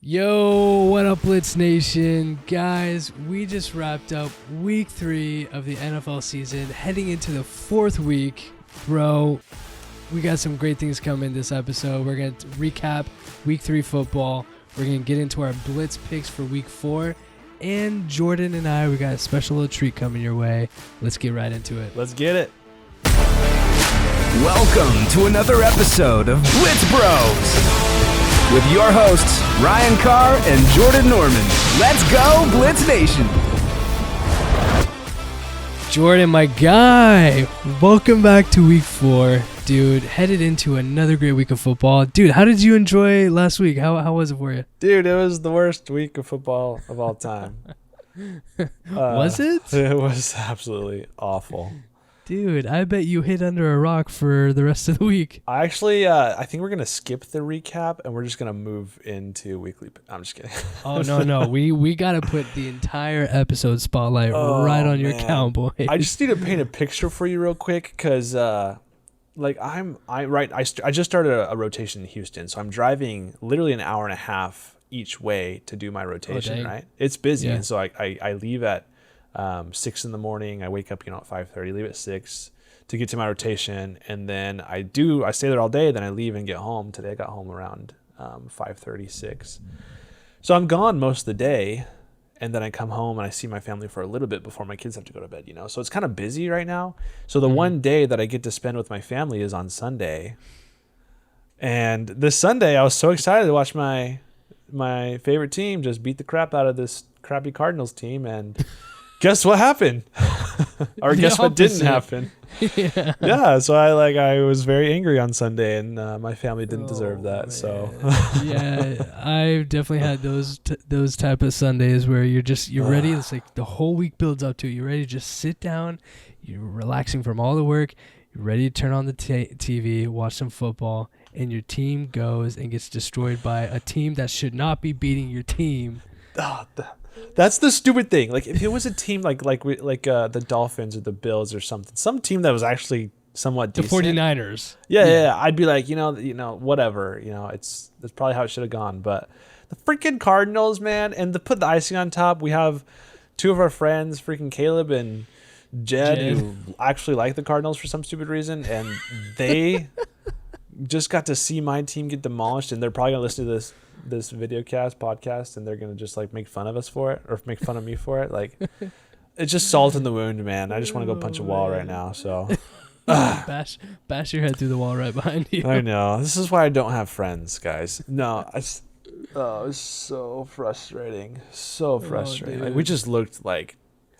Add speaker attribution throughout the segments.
Speaker 1: Yo, what up, Blitz Nation? Guys, we just wrapped up week 3 of the NFL season, heading into the 4th week. Bro, we got some great things coming this episode. We're going to recap week 3 football. We're going to get into our Blitz Picks for week 4. And Jordan and I, we got a special little treat coming your way. Let's get right into it.
Speaker 2: Let's get it.
Speaker 3: Welcome to another episode of Blitz Bros with your hosts, Ryan Carr and Jordan Norman. Let's go, Blitz Nation.
Speaker 1: Jordan, my guy, welcome back to week 4. Dude, headed into another great week of football. Dude, how did you enjoy last week? How was it for you?
Speaker 2: Dude, it was the worst week of football of all time.
Speaker 1: Was it?
Speaker 2: It was absolutely awful.
Speaker 1: Dude, I bet you hid under a rock for the rest of the week.
Speaker 2: I think we're going to skip the recap and we're just going to move into weekly. I'm just kidding.
Speaker 1: Oh, no. We got to put the entire episode spotlight right on your account, boy.
Speaker 2: I just need to paint a picture for you real quick because I just started a rotation in Houston, so I'm driving literally an hour and a half each way to do my rotation, right? It's busy, and so I leave at 6 in the morning. I wake up, at 5:30, leave at 6 to get to my rotation, and then I stay there all day. Then I leave and get home. Today I got home around 5:30, 6. So I'm gone most of the day, and then I come home and I see my family for a little bit before my kids have to go to bed. So it's kind of busy right now. So the one day that I get to spend with my family is on Sunday, and this Sunday I was so excited to watch my favorite team just beat the crap out of this crappy Cardinals team, and guess what happened? Or guess what didn't happen? Yeah. So I was very angry on Sunday, and my family didn't deserve that. Man. So
Speaker 1: yeah, I've definitely had those type of Sundays where you're ready. It's like the whole week builds up to it. You're ready to just sit down. You're relaxing from all the work. You're ready to turn on the TV, watch some football, and your team goes and gets destroyed by a team that should not be beating your team.
Speaker 2: That's the stupid thing. Like if it was a team like the Dolphins or the Bills or something, some team that was actually somewhat decent.
Speaker 1: The 49ers.
Speaker 2: Yeah. I'd be like, whatever. That's probably how it should have gone. But the freaking Cardinals, man, and to put the icing on top, we have two of our friends, freaking Caleb and Jed, who actually like the Cardinals for some stupid reason, and they just got to see my team get demolished, and they're probably gonna listen to this podcast, and they're gonna just make fun of us for it, or make fun of me for it. Like, it's just salt in the wound, man. I just want to go punch a wall right now. So
Speaker 1: bash your head through the wall right behind you.
Speaker 2: I know. This is why I don't have friends, guys. No, it's so frustrating. So frustrating. We just looked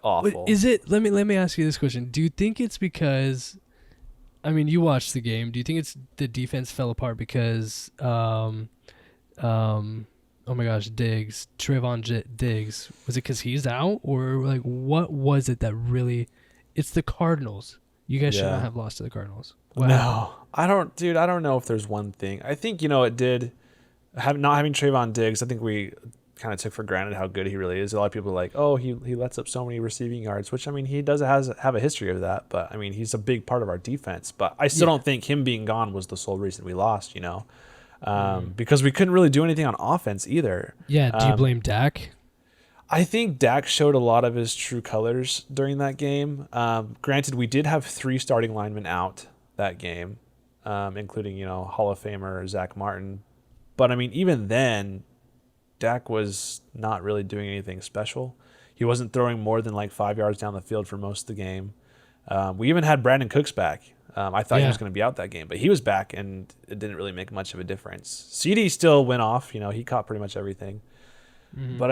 Speaker 2: awful.
Speaker 1: Is it? Let me ask you this question. Do you think it's because, you watched the game. Do you think it's the defense fell apart because oh my gosh, Trayvon Diggs, was it because he's out, or what was it that really? It's the Cardinals. You guys should not have lost to the Cardinals.
Speaker 2: Wow. No, I don't know if there's one thing. I think it did. Not having Trayvon Diggs, I think we kind of took for granted how good he really is. A lot of people are like, oh, he lets up so many receiving yards, which he does have a history of that. But he's a big part of our defense. But I still don't think him being gone was the sole reason we lost. Because we couldn't really do anything on offense either.
Speaker 1: Yeah. Do you blame Dak?
Speaker 2: I think Dak showed a lot of his true colors during that game. Granted, we did have 3 starting linemen out that game, including, Hall of Famer Zach Martin. But, even then, Dak was not really doing anything special. He wasn't throwing more than 5 yards down the field for most of the game. We even had Brandon Cooks back. I thought he was going to be out that game, but he was back, and it didn't really make much of a difference. CD still went off. He caught pretty much everything. Mm-hmm. But,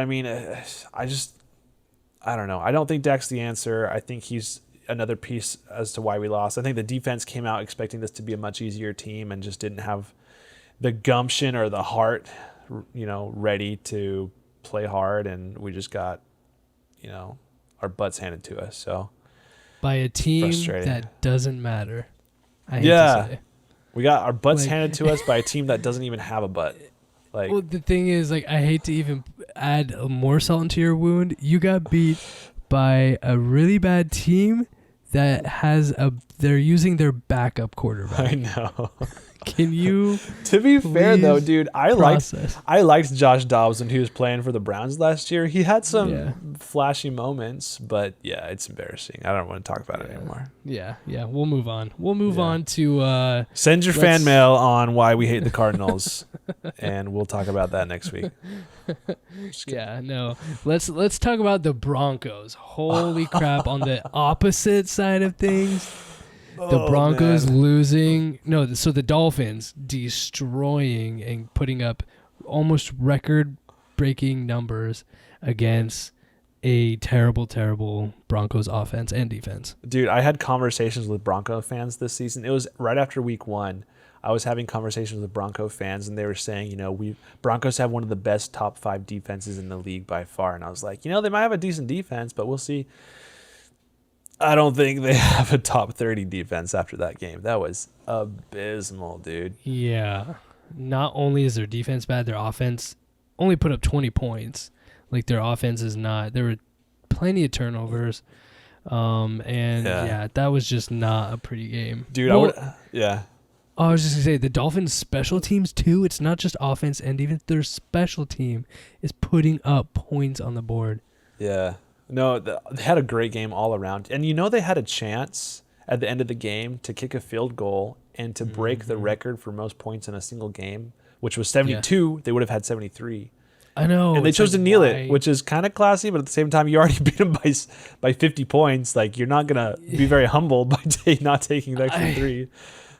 Speaker 2: I don't know. I don't think Dak's the answer. I think he's another piece as to why we lost. I think the defense came out expecting this to be a much easier team and just didn't have the gumption or the heart, ready to play hard, and we just got, our butts handed to us. So
Speaker 1: by a team that doesn't matter. I hate to say.
Speaker 2: We got our butts handed to us by a team that doesn't even have a butt.
Speaker 1: Well, the thing is, I hate to even add more salt into your wound. You got beat by a really bad team that they're using their backup quarterback.
Speaker 2: I know.
Speaker 1: Can you?
Speaker 2: To be fair though, dude, I liked Josh Dobbs when he was playing for the Browns last year. He had some flashy moments, but yeah, it's embarrassing. I don't want to talk about it anymore.
Speaker 1: Yeah. We'll move on. We'll move on to
Speaker 2: send your fan mail on why we hate the Cardinals, and we'll talk about that next week.
Speaker 1: Yeah, no. Let's talk about the Broncos. Holy crap! On the opposite side of things. The Broncos losing. No, so the Dolphins destroying and putting up almost record-breaking numbers against a terrible, terrible Broncos offense and defense.
Speaker 2: Dude, I had conversations with Bronco fans this season. It was right after week 1. I was having conversations with Bronco fans, and they were saying, Broncos have one of the best top 5 defenses in the league by far. And I was like, they might have a decent defense, but we'll see. I don't think they have a top 30 defense after that game. That was abysmal, dude.
Speaker 1: Yeah. Not only is their defense bad, their offense only put up 20 points. Like, their offense is not. There were plenty of turnovers. That was just not a pretty game.
Speaker 2: Dude,
Speaker 1: I was just going to say, the Dolphins' special teams, too, it's not just offense and defense. Their special team is putting up points on the board.
Speaker 2: Yeah. No, they had a great game all around. And they had a chance at the end of the game to kick a field goal and to break the record for most points in a single game, which was 72. They would have had 73.
Speaker 1: I know.
Speaker 2: And they chose to kneel it, which is kind of classy, but at the same time, you already beat them by 50 points. Like, you're not going to be very humble by not taking the extra 3.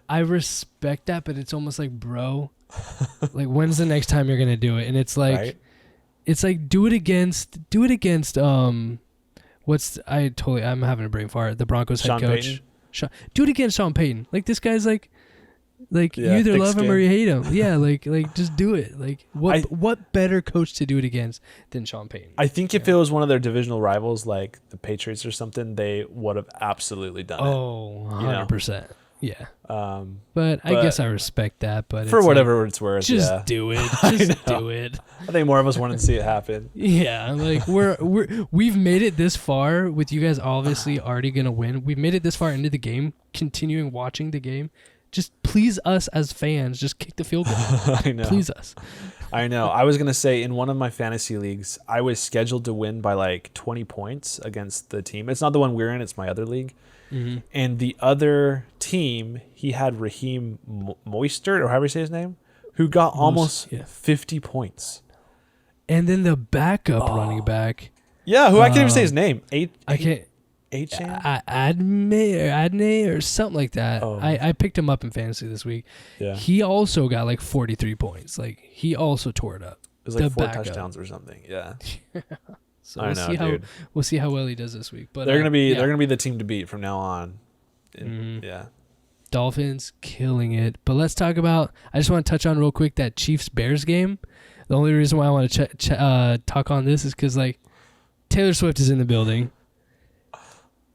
Speaker 1: I respect that, but it's almost like, bro, like, when's the next time you're going to do it? And it's like... Right? It's like do it against I'm having a brain fart. The Broncos head coach. Do it against Sean Payton. Like, this guy's like you either love him or you hate him. Yeah, like just do it. Like, what better coach to do it against than Sean Payton?
Speaker 2: I think if it was one of their divisional rivals like the Patriots or something, they would have absolutely done it.
Speaker 1: Oh, 100%. Yeah. But I guess I respect that. But
Speaker 2: for whatever it's worth,
Speaker 1: just do it. Just do it.
Speaker 2: I think more of us wanted to see it happen.
Speaker 1: Yeah, like we've made it this far with you guys obviously already gonna win. We've made it this far into the game, continuing watching the game. Just please us as fans. Just kick the field goal.
Speaker 2: I know.
Speaker 1: Please us.
Speaker 2: I know. I was gonna say in one of my fantasy leagues, I was scheduled to win by like 20 points against the team. It's not the one we're in. It's my other league. Mm-hmm. And the other team, he had Raheem Mostert, or however you say his name, who got almost 50 points.
Speaker 1: And then the backup running back.
Speaker 2: Yeah, who I can't even say his name.
Speaker 1: Adney or something like that. Oh. I picked him up in fantasy this week. Yeah. He also got like 43 points. Like, he also tore it up.
Speaker 2: It was like 4 touchdowns or something. Yeah.
Speaker 1: So we'll see how well he does this week. But
Speaker 2: they're gonna be the team to beat from now on. Yeah.
Speaker 1: Dolphins killing it. But let's talk about. I just want to touch on real quick that Chiefs-Bears game. The only reason why I want to talk on this is because like Taylor Swift is in the building.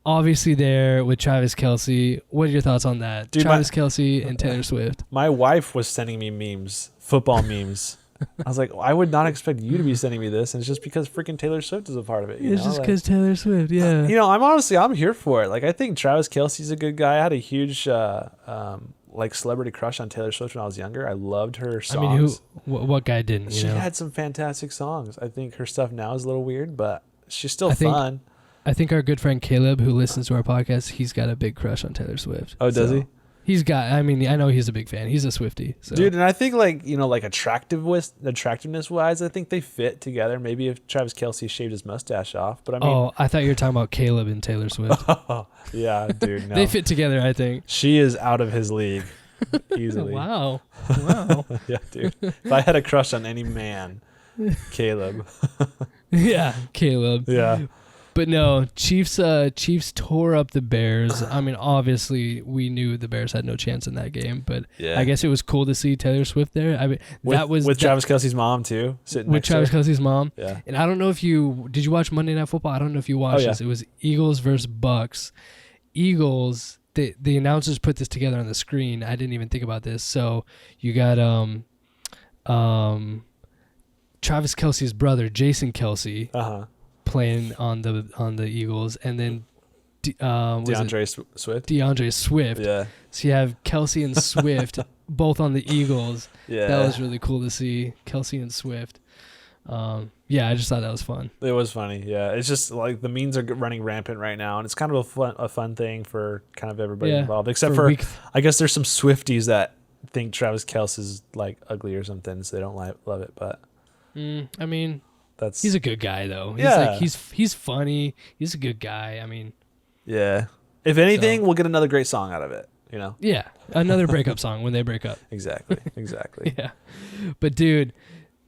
Speaker 1: Obviously there with Travis Kelce. What are your thoughts on that? Dude, Travis Kelce and Taylor Swift.
Speaker 2: My wife was sending me memes, football memes. I was like, I would not expect you to be sending me this, and it's just because freaking Taylor Swift is a part of it.
Speaker 1: It's just because Taylor Swift, yeah.
Speaker 2: I'm here for it. Like, I think Travis Kelce's a good guy. I had a huge celebrity crush on Taylor Swift when I was younger. I loved her songs.
Speaker 1: I mean, what guy didn't?
Speaker 2: She had some fantastic songs. I think her stuff now is a little weird, but she's still fun.
Speaker 1: I think our good friend Caleb, who listens to our podcast, he's got a big crush on Taylor Swift.
Speaker 2: Oh, does he?
Speaker 1: I know he's a big fan. He's a Swiftie. So.
Speaker 2: Dude, and I think attractiveness wise, I think they fit together. Maybe if Travis Kelce shaved his mustache off, but I mean.
Speaker 1: Oh, I thought you were talking about Caleb and Taylor Swift.
Speaker 2: Yeah, dude. No.
Speaker 1: They fit together, I think.
Speaker 2: She is out of his league easily.
Speaker 1: Wow.
Speaker 2: Yeah, dude. If I had a crush on any man, Caleb.
Speaker 1: Yeah, Caleb.
Speaker 2: Yeah.
Speaker 1: But no, Chiefs tore up the Bears. I mean, obviously, we knew the Bears had no chance in that game, but I guess it was cool to see Taylor Swift there. I mean,
Speaker 2: with Travis Kelce's mom too, sitting
Speaker 1: with Travis Kelce's mom.
Speaker 2: Yeah.
Speaker 1: And I don't know if did you watch Monday Night Football? I don't know if you watched this. It was Eagles versus Bucks. Eagles. The announcers put this together on the screen. I didn't even think about this. So you got Travis Kelce's brother, Jason Kelce. Playing on the Eagles, and then
Speaker 2: DeAndre Swift.
Speaker 1: Yeah. So you have Kelce and Swift both on the Eagles.
Speaker 2: Yeah.
Speaker 1: That was really cool to see, Kelsey and Swift. Yeah, I just thought that was fun.
Speaker 2: It was funny. Yeah, it's just like the memes are running rampant right now, and it's kind of a fun thing for kind of everybody involved, except for I guess there's some Swifties that think Travis Kelce is like ugly or something, so they don't love it. But
Speaker 1: I mean, he's a good guy though. He's funny. He's a good guy. I mean,
Speaker 2: yeah. If anything, we'll get another great song out of it. You know?
Speaker 1: Yeah, another breakup song when they break up.
Speaker 2: Exactly.
Speaker 1: Yeah, but dude.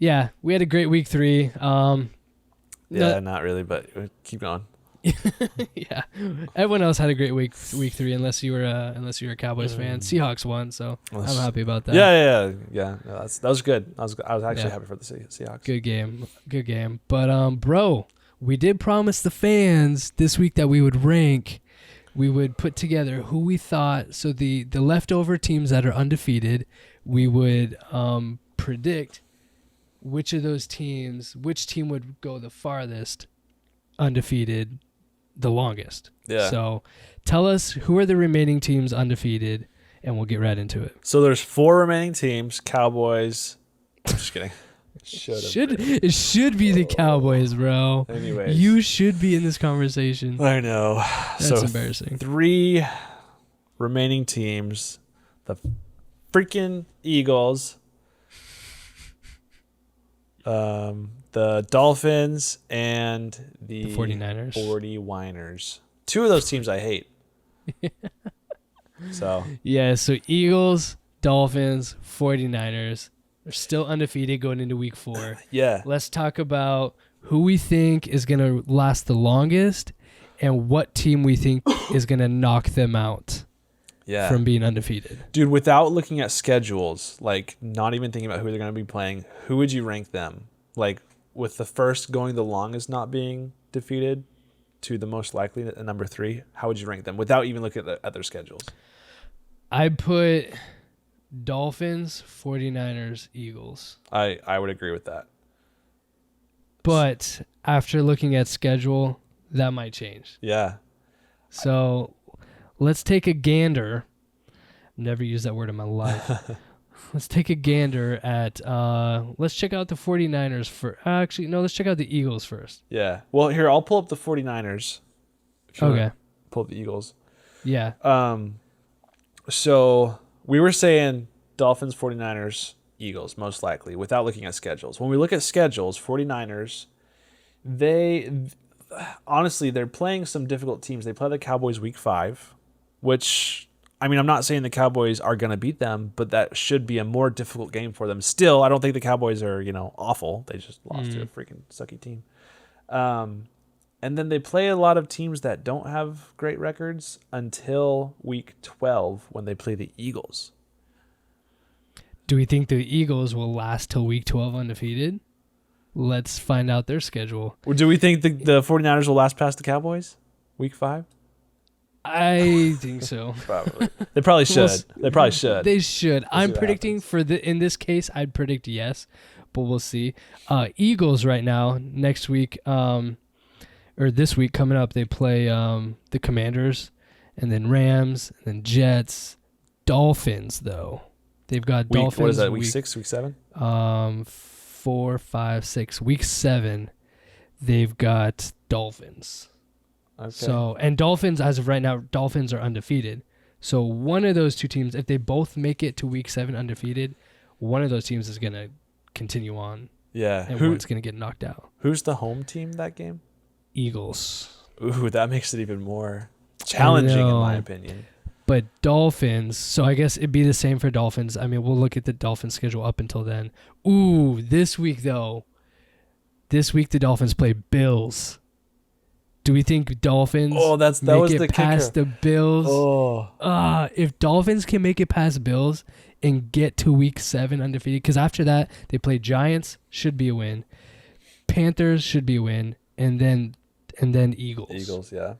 Speaker 1: Yeah, we had a great week 3.
Speaker 2: Not really, but keep going.
Speaker 1: Yeah, everyone else had a great week 3, unless you were a Cowboys fan. Seahawks won, so I'm happy about that.
Speaker 2: Yeah. No, that was good. I was actually happy for the Seahawks.
Speaker 1: Good game. But bro, we did promise the fans this week that we would rank. We would put together who we thought. So the leftover teams that are undefeated, we would predict. Which team would go the farthest undefeated the longest. Yeah. So tell us who are the remaining teams undefeated, and we'll get right into it.
Speaker 2: So there's 4 remaining teams. Cowboys. I'm just kidding.
Speaker 1: It should be the Cowboys, bro.
Speaker 2: Anyways.
Speaker 1: You should be in this conversation.
Speaker 2: I know.
Speaker 1: That's embarrassing.
Speaker 2: 3 remaining teams. The freaking Eagles. The Dolphins and the
Speaker 1: 49ers.
Speaker 2: 49ers. 2 of those teams I hate. So
Speaker 1: Eagles, Dolphins, 49ers. They're still undefeated going into week 4.
Speaker 2: Yeah.
Speaker 1: Let's talk about who we think is going to last the longest and what team we think is going to knock them out.
Speaker 2: Yeah.
Speaker 1: From being undefeated.
Speaker 2: Dude, without looking at schedules, like not even thinking about who they're going to be playing, who would you rank them? Like with the first going the longest not being defeated to the most likely at number 3, how would you rank them without even looking at their schedules?
Speaker 1: I'd put Dolphins, 49ers, Eagles.
Speaker 2: I would agree with that.
Speaker 1: But after looking at schedule, that might change.
Speaker 2: Yeah.
Speaker 1: So let's take a gander. Never used that word in my life. Let's take a gander at, let's check out the 49ers for, actually, no, let's check out the Eagles first.
Speaker 2: Yeah. Well, here, I'll pull up the 49ers.
Speaker 1: Okay.
Speaker 2: Pull up the Eagles.
Speaker 1: Yeah.
Speaker 2: So we were saying Dolphins, 49ers, Eagles, most likely, without looking at schedules. When we look at schedules, 49ers, honestly, they're playing some difficult teams. They play the Cowboys week 5, which, I mean, I'm not saying the Cowboys are going to beat them, but that should be a more difficult game for them. Still, I don't think the Cowboys are, awful. They just lost to a freaking sucky team. And then they play a lot of teams that don't have great records until week 12 when they play the Eagles.
Speaker 1: Do we think the Eagles will last till week 12 undefeated? Let's find out their schedule.
Speaker 2: Or do we think the 49ers will last past the Cowboys week 5?
Speaker 1: I think so.
Speaker 2: Probably. They probably should. They probably should.
Speaker 1: They should. I'm predicting in this case, I'd predict yes, but we'll see. Eagles right now, next week, or this week coming up, they play the Commanders, and then Rams, and then Jets, Dolphins though. They've got Dolphins.
Speaker 2: What is that? Week 6, week 7?
Speaker 1: 4, 5, 6. Week 7, they've got Dolphins.
Speaker 2: Okay.
Speaker 1: So, and Dolphins, as of right now, Dolphins are undefeated. So one of those two teams, if they both make it to week 7 undefeated, one of those teams is going to continue on.
Speaker 2: Yeah.
Speaker 1: And one's going to get knocked out.
Speaker 2: Who's the home team that game?
Speaker 1: Eagles.
Speaker 2: Ooh, that makes it even more challenging in my opinion.
Speaker 1: But Dolphins, so I guess it'd be the same for Dolphins. I mean, we'll look at the Dolphins schedule up until then. Ooh, this week though. This week the Dolphins play Bills. Do we think Dolphins make it past the Bills?
Speaker 2: Oh.
Speaker 1: If Dolphins can make it past Bills and get to week 7 undefeated, because after that they play Giants, should be a win. Panthers should be a win, and then Eagles.
Speaker 2: Eagles, yeah.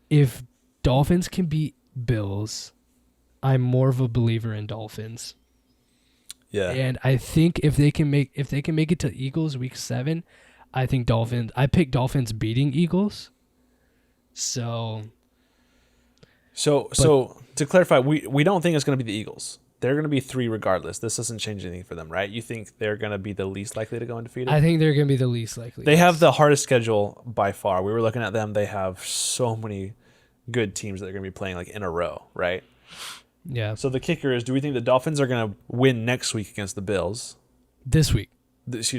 Speaker 1: If Dolphins can beat Bills, I'm more of a believer in Dolphins.
Speaker 2: Yeah.
Speaker 1: And I think if they can make it to Eagles week 7, I think Dolphins. I pick Dolphins beating Eagles. So
Speaker 2: to clarify, we don't think it's going to be the Eagles. they're going to be 3 regardless. This doesn't change anything for them, right? You think they're going to be the least likely to go undefeated?
Speaker 1: I think they're going to be the least likely.
Speaker 2: They have the hardest schedule by far. We were looking at them. They have so many good teams that they're going to be playing like in a row, right?
Speaker 1: Yeah.
Speaker 2: So the kicker is, do we think the Dolphins are going to win next week against the Bills?
Speaker 1: This week.
Speaker 2: This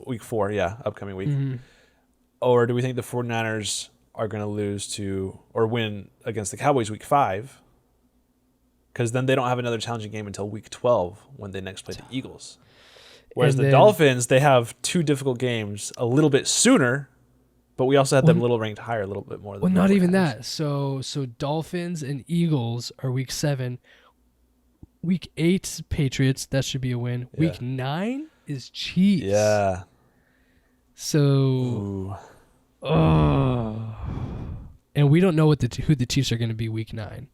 Speaker 2: week 4, upcoming week. Mm-hmm. Or do we think the 49ers are going to lose to or win against the Cowboys week 5? Because then they don't have another challenging game until week 12 when they next play the Eagles. Whereas the Dolphins, they have 2 difficult games a little bit sooner, but we also had them a little ranked higher, a little bit more.
Speaker 1: Not even that. So Dolphins and Eagles are week 7. Week 8 Patriots, that should be a win. Yeah. Week 9 is Chiefs.
Speaker 2: Yeah.
Speaker 1: So, and we don't know who the Chiefs are going to be week 9.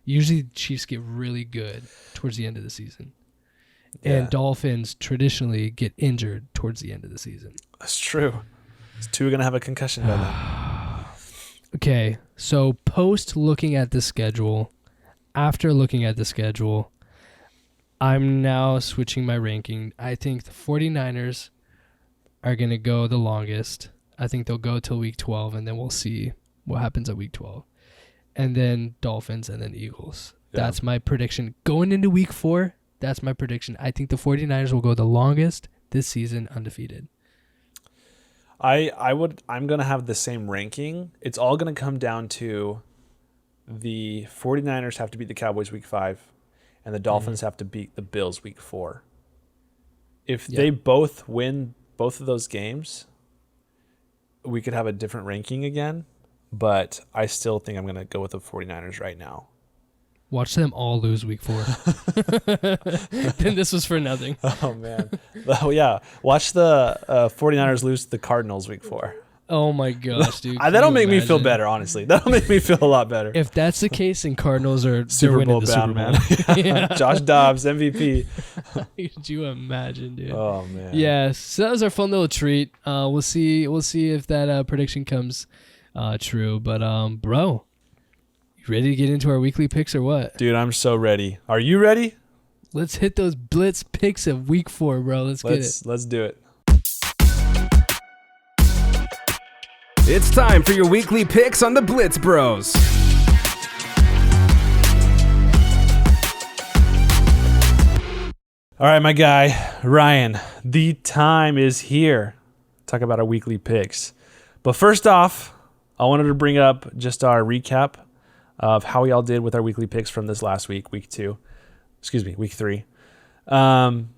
Speaker 1: Usually the Chiefs get really good towards the end of the season. Yeah. And Dolphins traditionally get injured towards the end of the season.
Speaker 2: That's true. These 2 are going to have a concussion by then.
Speaker 1: Okay, so after looking at the schedule, I'm now switching my ranking. I think the 49ers are going to go the longest. I think they'll go till week 12, and then we'll see what happens at week 12. And then Dolphins, and then Eagles. Yeah. That's my prediction. Going into week 4, that's my prediction. I think the 49ers will go the longest this season undefeated.
Speaker 2: I'm going to have the same ranking. It's all going to come down to the 49ers have to beat the Cowboys week 5, and the Dolphins have to beat the Bills week 4. If they both win both of those games, we could have a different ranking again. But I still think I'm going to go with the 49ers right now.
Speaker 1: Watch them all lose week 4. Then this was for nothing.
Speaker 2: Oh, man. Oh, yeah. Watch the 49ers lose to the Cardinals week 4.
Speaker 1: Oh, my gosh, dude.
Speaker 2: That'll make me feel better, honestly. That'll make me feel a lot better.
Speaker 1: If that's the case, then Cardinals are
Speaker 2: Super Bowl bound, man. Yeah. Josh Dobbs, MVP.
Speaker 1: Could you imagine, dude?
Speaker 2: Oh, man.
Speaker 1: Yeah, so that was our fun little treat. We'll see if that prediction comes true, but bro, you ready to get into our weekly picks or what?
Speaker 2: Dude, I'm so ready. Are you ready?
Speaker 1: Let's hit those Blitz Picks of week 4, bro. Let's get it.
Speaker 2: Let's do it.
Speaker 3: It's time for your weekly picks on the Blitz Bros.
Speaker 2: All right, my guy, Ryan, the time is here. Talk about our weekly picks. But first off, I wanted to bring up just our recap of how we all did with our weekly picks from this last week, week 3.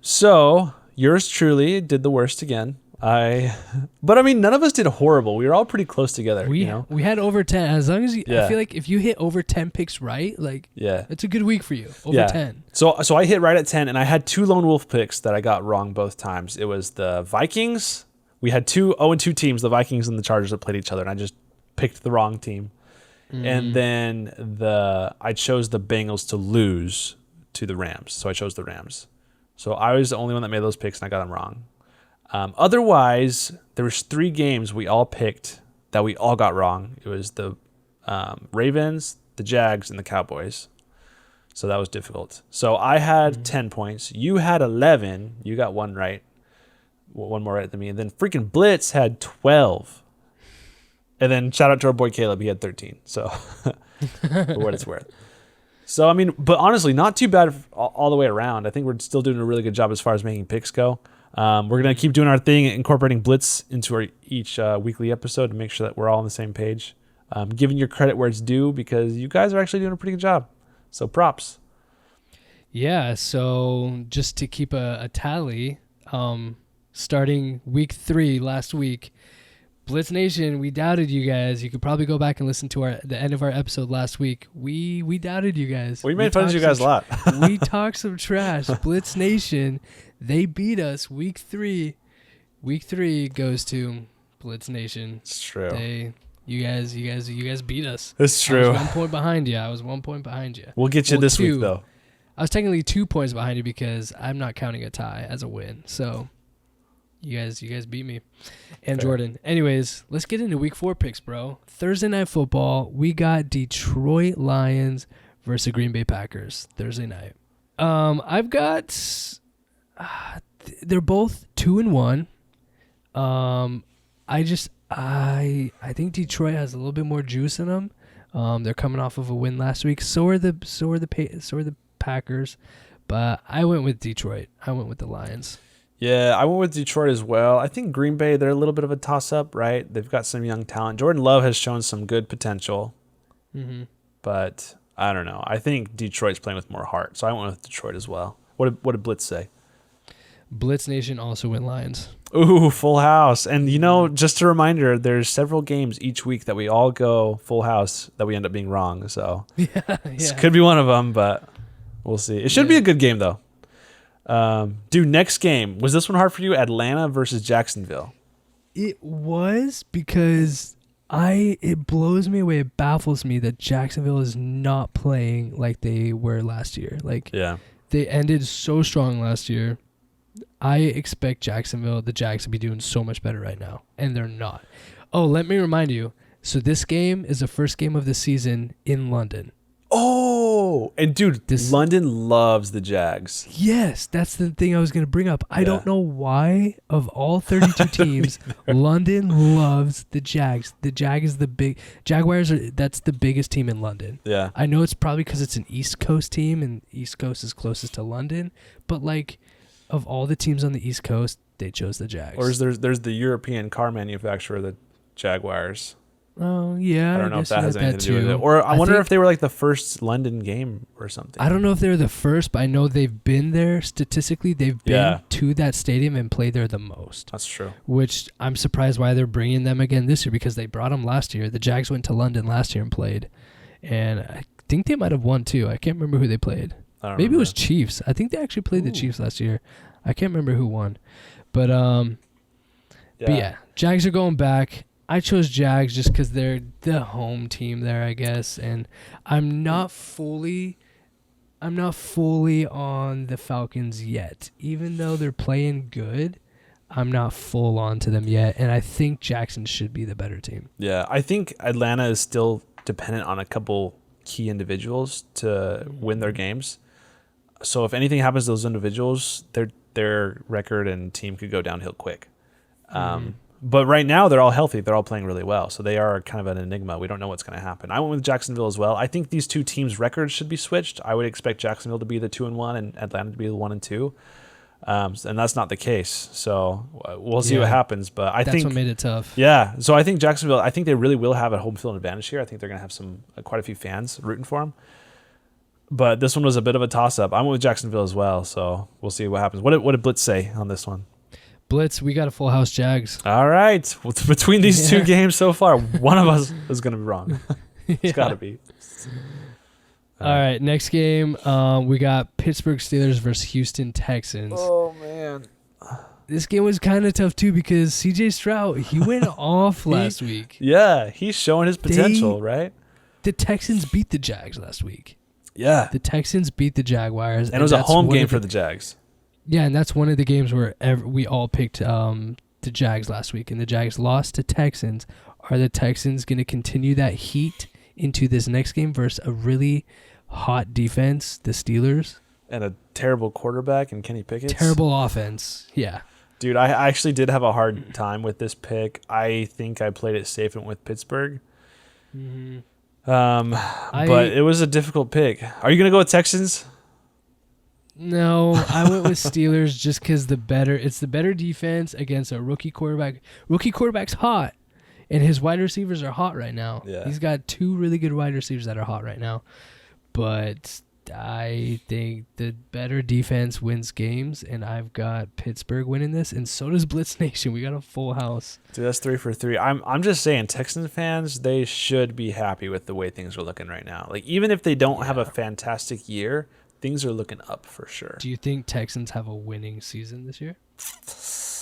Speaker 2: So yours truly did the worst again. But I mean, none of us did horrible. We were all pretty close together.
Speaker 1: We had over 10. As long as I feel like if you hit over 10 picks right, it's a good week for you. Over 10.
Speaker 2: So I hit right at 10, and I had 2 lone wolf picks that I got wrong both times. It was the Vikings. We had 2 0-2 teams, the Vikings and the Chargers, that played each other, and I just picked the wrong team. And then I chose the Bengals to lose to the Rams. So I chose the Rams. So I was the only one that made those picks, and I got them wrong. Otherwise, there was 3 games we all picked that we all got wrong. It was the Ravens, the Jags, and the Cowboys. So that was difficult. So I had 10 points. You had 11. You got 1 right. 1 more right than me. And then freaking Blitz had 12. And then shout out to our boy Caleb. He had 13. So for what it's worth. So, I mean, but honestly, not too bad all the way around. I think we're still doing a really good job as far as making picks go. We're going to keep doing our thing, incorporating Blitz into each weekly episode to make sure that we're all on the same page. Giving your credit where it's due because you guys are actually doing a pretty good job. So props.
Speaker 1: Yeah, so just to keep a tally, starting week 3 last week, Blitz Nation, we doubted you guys. You could probably go back and listen to the end of our episode last week. We doubted you guys.
Speaker 2: We made fun of you guys a lot.
Speaker 1: We talked some trash. Blitz Nation, they beat us week 3. Week 3 goes to Blitz Nation.
Speaker 2: It's true.
Speaker 1: You guys beat us.
Speaker 2: It's true.
Speaker 1: I was 1 point behind you. I was 1 point behind you.
Speaker 2: We'll get you this week though.
Speaker 1: I was technically 2 points behind you because I'm not counting a tie as a win. So you guys beat me. And fair. Jordan. Anyways, let's get into week 4 picks, bro. Thursday Night Football. We got Detroit Lions versus Green Bay Packers Thursday night. I've got. They're both 2-1. I think Detroit has a little bit more juice in them. They're coming off of a win last week. So are the Packers, but I went with Detroit. I went with the Lions.
Speaker 2: Yeah, I went with Detroit as well. I think Green Bay, they're a little bit of a toss-up, right? They've got some young talent. Jordan Love has shown some good potential, but I don't know. I think Detroit's playing with more heart, so I went with Detroit as well. What did Blitz say?
Speaker 1: Blitz Nation also went Lions.
Speaker 2: Ooh, full house. And, just a reminder, there's several games each week that we all go full house that we end up being wrong. So this could be one of them, but we'll see. It should be a good game, though. Dude, next game. Was this one hard for you? Atlanta versus Jacksonville.
Speaker 1: It was because it blows me away. It baffles me that Jacksonville is not playing like they were last year. They ended so strong last year. I expect the Jags to be doing so much better right now, and they're not. Oh, let me remind you. So this game is the first game of the season in London.
Speaker 2: Oh, and dude, London loves the Jags.
Speaker 1: Yes, that's the thing I was going to bring up. I don't know why, of all 32 teams, London loves the Jags. The Jaguars that's the biggest team in London.
Speaker 2: Yeah.
Speaker 1: I know it's probably because it's an East Coast team, and East Coast is closest to London, but of all the teams on the East Coast, they chose the Jags.
Speaker 2: Or there's the European car manufacturer, the Jaguars.
Speaker 1: Oh, yeah.
Speaker 2: I don't know if that has anything to do with it. Or I wonder if they were the first London game or something.
Speaker 1: I don't know if they were the first, but I know they've been there. Statistically, they've been to that stadium and played there the most.
Speaker 2: That's true.
Speaker 1: Which I'm surprised why they're bringing them again this year, because they brought them last year. The Jags went to London last year and played. And I think they might have won, too. I can't remember who they played. Maybe it was Chiefs. I think they actually played the Chiefs last year. I can't remember who won. But Jags are going back. I chose Jags just because they're the home team there, I guess. And I'm not fully on the Falcons yet. Even though they're playing good, I'm not full on to them yet. And I think Jackson should be the better team.
Speaker 2: Yeah, I think Atlanta is still dependent on a couple key individuals to win their games. So if anything happens to those individuals, their record and team could go downhill quick. But right now, they're all healthy. They're all playing really well. So they are kind of an enigma. We don't know what's going to happen. I went with Jacksonville as well. I think these two teams' records should be switched. I would expect Jacksonville to be the 2-1 and Atlanta to be the 1-2. And that's not the case. So we'll see what happens. But I think
Speaker 1: that's what made it tough.
Speaker 2: Yeah. So I think Jacksonville, I think they really will have a home field advantage here. I think they're going to have quite a few fans rooting for them. But this one was a bit of a toss-up. I went with Jacksonville as well. So we'll see what happens. What did Blitz say on this one?
Speaker 1: Blitz, we got a full house Jags.
Speaker 2: All right. Well, between these two games so far, one of us is going to be wrong. It's got to be.
Speaker 1: All right. Next game, we got Pittsburgh Steelers versus Houston Texans.
Speaker 2: Oh, man.
Speaker 1: This game was kind of tough, too, because C.J. Stroud, he went off last week.
Speaker 2: Yeah, he's showing his potential, right?
Speaker 1: The Texans beat the Jags last week.
Speaker 2: Yeah.
Speaker 1: The Texans beat the Jaguars.
Speaker 2: And it was a home game for the Jags.
Speaker 1: Yeah, and that's one of the games where we all picked the Jags last week, and the Jags lost to Texans. Are the Texans going to continue that heat into this next game versus a really hot defense, the Steelers?
Speaker 2: And a terrible quarterback in Kenny Pickett?
Speaker 1: Terrible offense, yeah.
Speaker 2: Dude, I actually did have a hard time with this pick. I think I played it safe and went with Pittsburgh.
Speaker 1: Mm-hmm.
Speaker 2: But it was a difficult pick. Are you going to go with Texans?
Speaker 1: No, I went with Steelers just because it's the better defense against a rookie quarterback. Rookie quarterback's hot, and his wide receivers are hot right now.
Speaker 2: Yeah.
Speaker 1: He's got two really good wide receivers that are hot right now. But I think the better defense wins games, and I've got Pittsburgh winning this, and so does Blitz Nation. We got a full house.
Speaker 2: Dude, that's 3 for 3. I'm just saying, Texans fans, they should be happy with the way things are looking right now. Even if they don't have a fantastic year, things are looking up for sure.
Speaker 1: Do you think Texans have a winning season this year?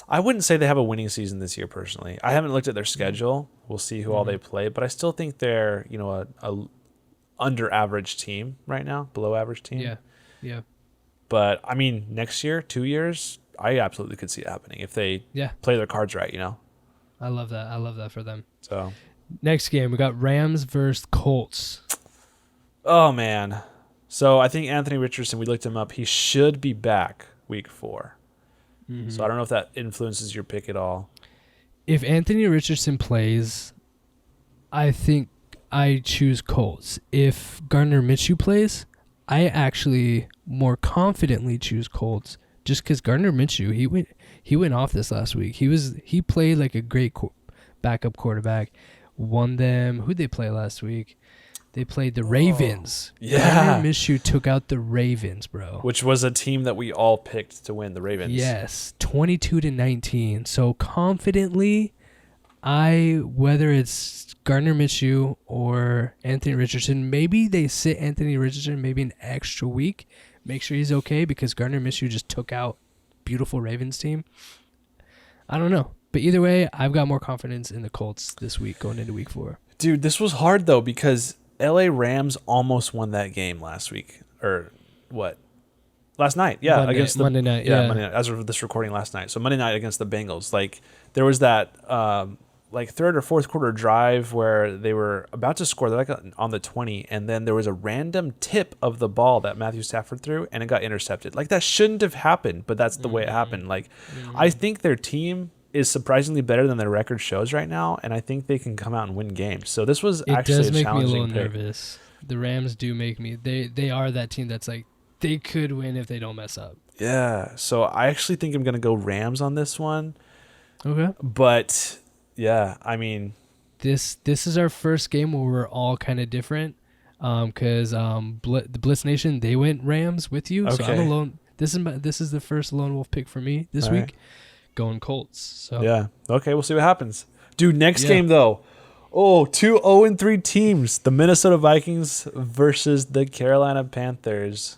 Speaker 2: I wouldn't say they have a winning season this year personally. I haven't looked at their schedule. We'll see who all they play, but I still think they're, a under average team right now, below average team.
Speaker 1: Yeah. Yeah.
Speaker 2: But I mean, next year, 2 years, I absolutely could see it happening if they play their cards right,
Speaker 1: I love that. I love that for them.
Speaker 2: So,
Speaker 1: next game, we got Rams versus Colts.
Speaker 2: Oh man. So I think Anthony Richardson, we looked him up. He should be back week 4.
Speaker 1: Mm-hmm.
Speaker 2: So I don't know if that influences your pick at all.
Speaker 1: If Anthony Richardson plays, I think I choose Colts. If Gardner Minshew plays, I actually more confidently choose Colts, just because Gardner Minshew, he went off this last week. He played like a great backup quarterback. Won them. Who'd they play last week? They played the Ravens.
Speaker 2: Yeah.
Speaker 1: Gardner Minshew took out the Ravens, bro.
Speaker 2: Which was a team that we all picked to win, the Ravens.
Speaker 1: Yes, 22-19. So confidently, whether it's Gardner Minshew or Anthony Richardson, maybe they sit Anthony Richardson maybe an extra week, make sure he's okay, because Gardner Minshew just took out beautiful Ravens team. I don't know. But either way, I've got more confidence in the Colts this week going into week 4.
Speaker 2: Dude, this was hard, though, because LA Rams almost won that game last week. Or what? Last night. Yeah,
Speaker 1: Monday night.
Speaker 2: Yeah, Monday night, as of this recording last night. So Monday night against the Bengals. Like, there was that third or fourth quarter drive where they were about to score. They're like on the 20, and then there was a random tip of the ball that Matthew Stafford threw, and it got intercepted. Like, that shouldn't have happened, but that's the way it happened. Like, I think their team is surprisingly better than their record shows right now, and I think they can come out and win games. So this was actually a challenging pick. It does make me a little
Speaker 1: nervous. The Rams do make me. They are that team that's like, they could win if they don't mess up.
Speaker 2: Yeah. So I actually think I'm going to go Rams on this one.
Speaker 1: Okay.
Speaker 2: But yeah, I mean,
Speaker 1: this is our first game where we're all kind of different. Because the Blitz Nation, they went Rams with you.
Speaker 2: Okay.
Speaker 1: So I'm alone. This is the first lone wolf pick for me this week. Right. Going Colts. So
Speaker 2: yeah. Okay, we'll see what happens. Dude, next game though. Oh, 2 0-3 teams. The Minnesota Vikings versus the Carolina Panthers.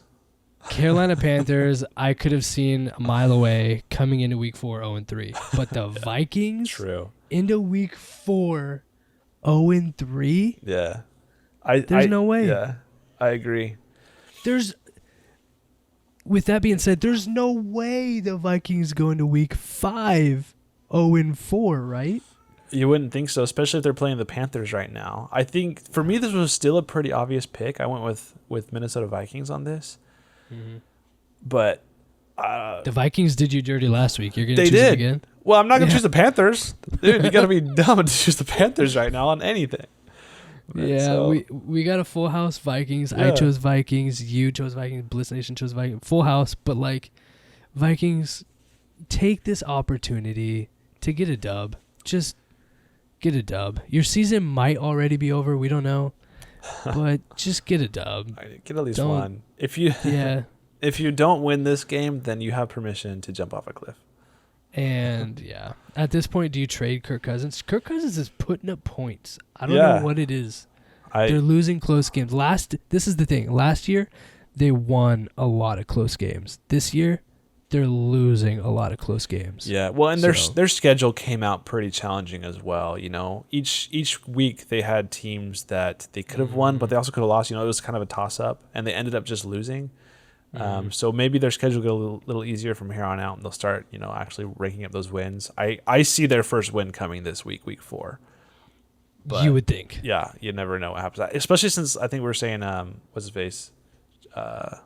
Speaker 1: Carolina Panthers, I could have seen a mile away coming into week 4 0-3. But the Vikings into week 4 0-3?
Speaker 2: Yeah.
Speaker 1: There's no way.
Speaker 2: Yeah. I agree.
Speaker 1: With that being said, there's no way the Vikings go into week 5 0-4, right?
Speaker 2: You wouldn't think so, especially if they're playing the Panthers right now. I think, for me, this was still a pretty obvious pick. I went with Minnesota Vikings on this. Mm-hmm. But
Speaker 1: the Vikings did you dirty last week. You're going to choose it again?
Speaker 2: Well, I'm not going to choose the Panthers. Dude, you got to be dumb to choose the Panthers right now on anything.
Speaker 1: Yeah, so, we got a full house Vikings. Yeah. I chose Vikings. You chose Vikings. Blitz Nation chose Vikings. Full house, but like, Vikings, take this opportunity to get a dub. Just get a dub. Your season might already be over. We don't know, but just get a dub.
Speaker 2: Get at least one. If you don't win this game, then you have permission to jump off a cliff.
Speaker 1: And yeah, at this point, do you trade Kirk Cousins? Kirk Cousins is putting up points. I don't know what it is. They're losing close games. This is the thing. Last year, they won a lot of close games. This year, they're losing a lot of close games.
Speaker 2: Yeah, well, and their schedule came out pretty challenging as well. You know, each week they had teams that they could have won, but they also could have lost. You know, it was kind of a toss-up, and they ended up just losing. So maybe their schedule get a little easier from here on out, and they'll start, actually ranking up those wins. I see their first win coming this week, week 4. But
Speaker 1: you would think.
Speaker 2: Yeah, you never know what happens. Especially since I think we're saying, what's his face? Dang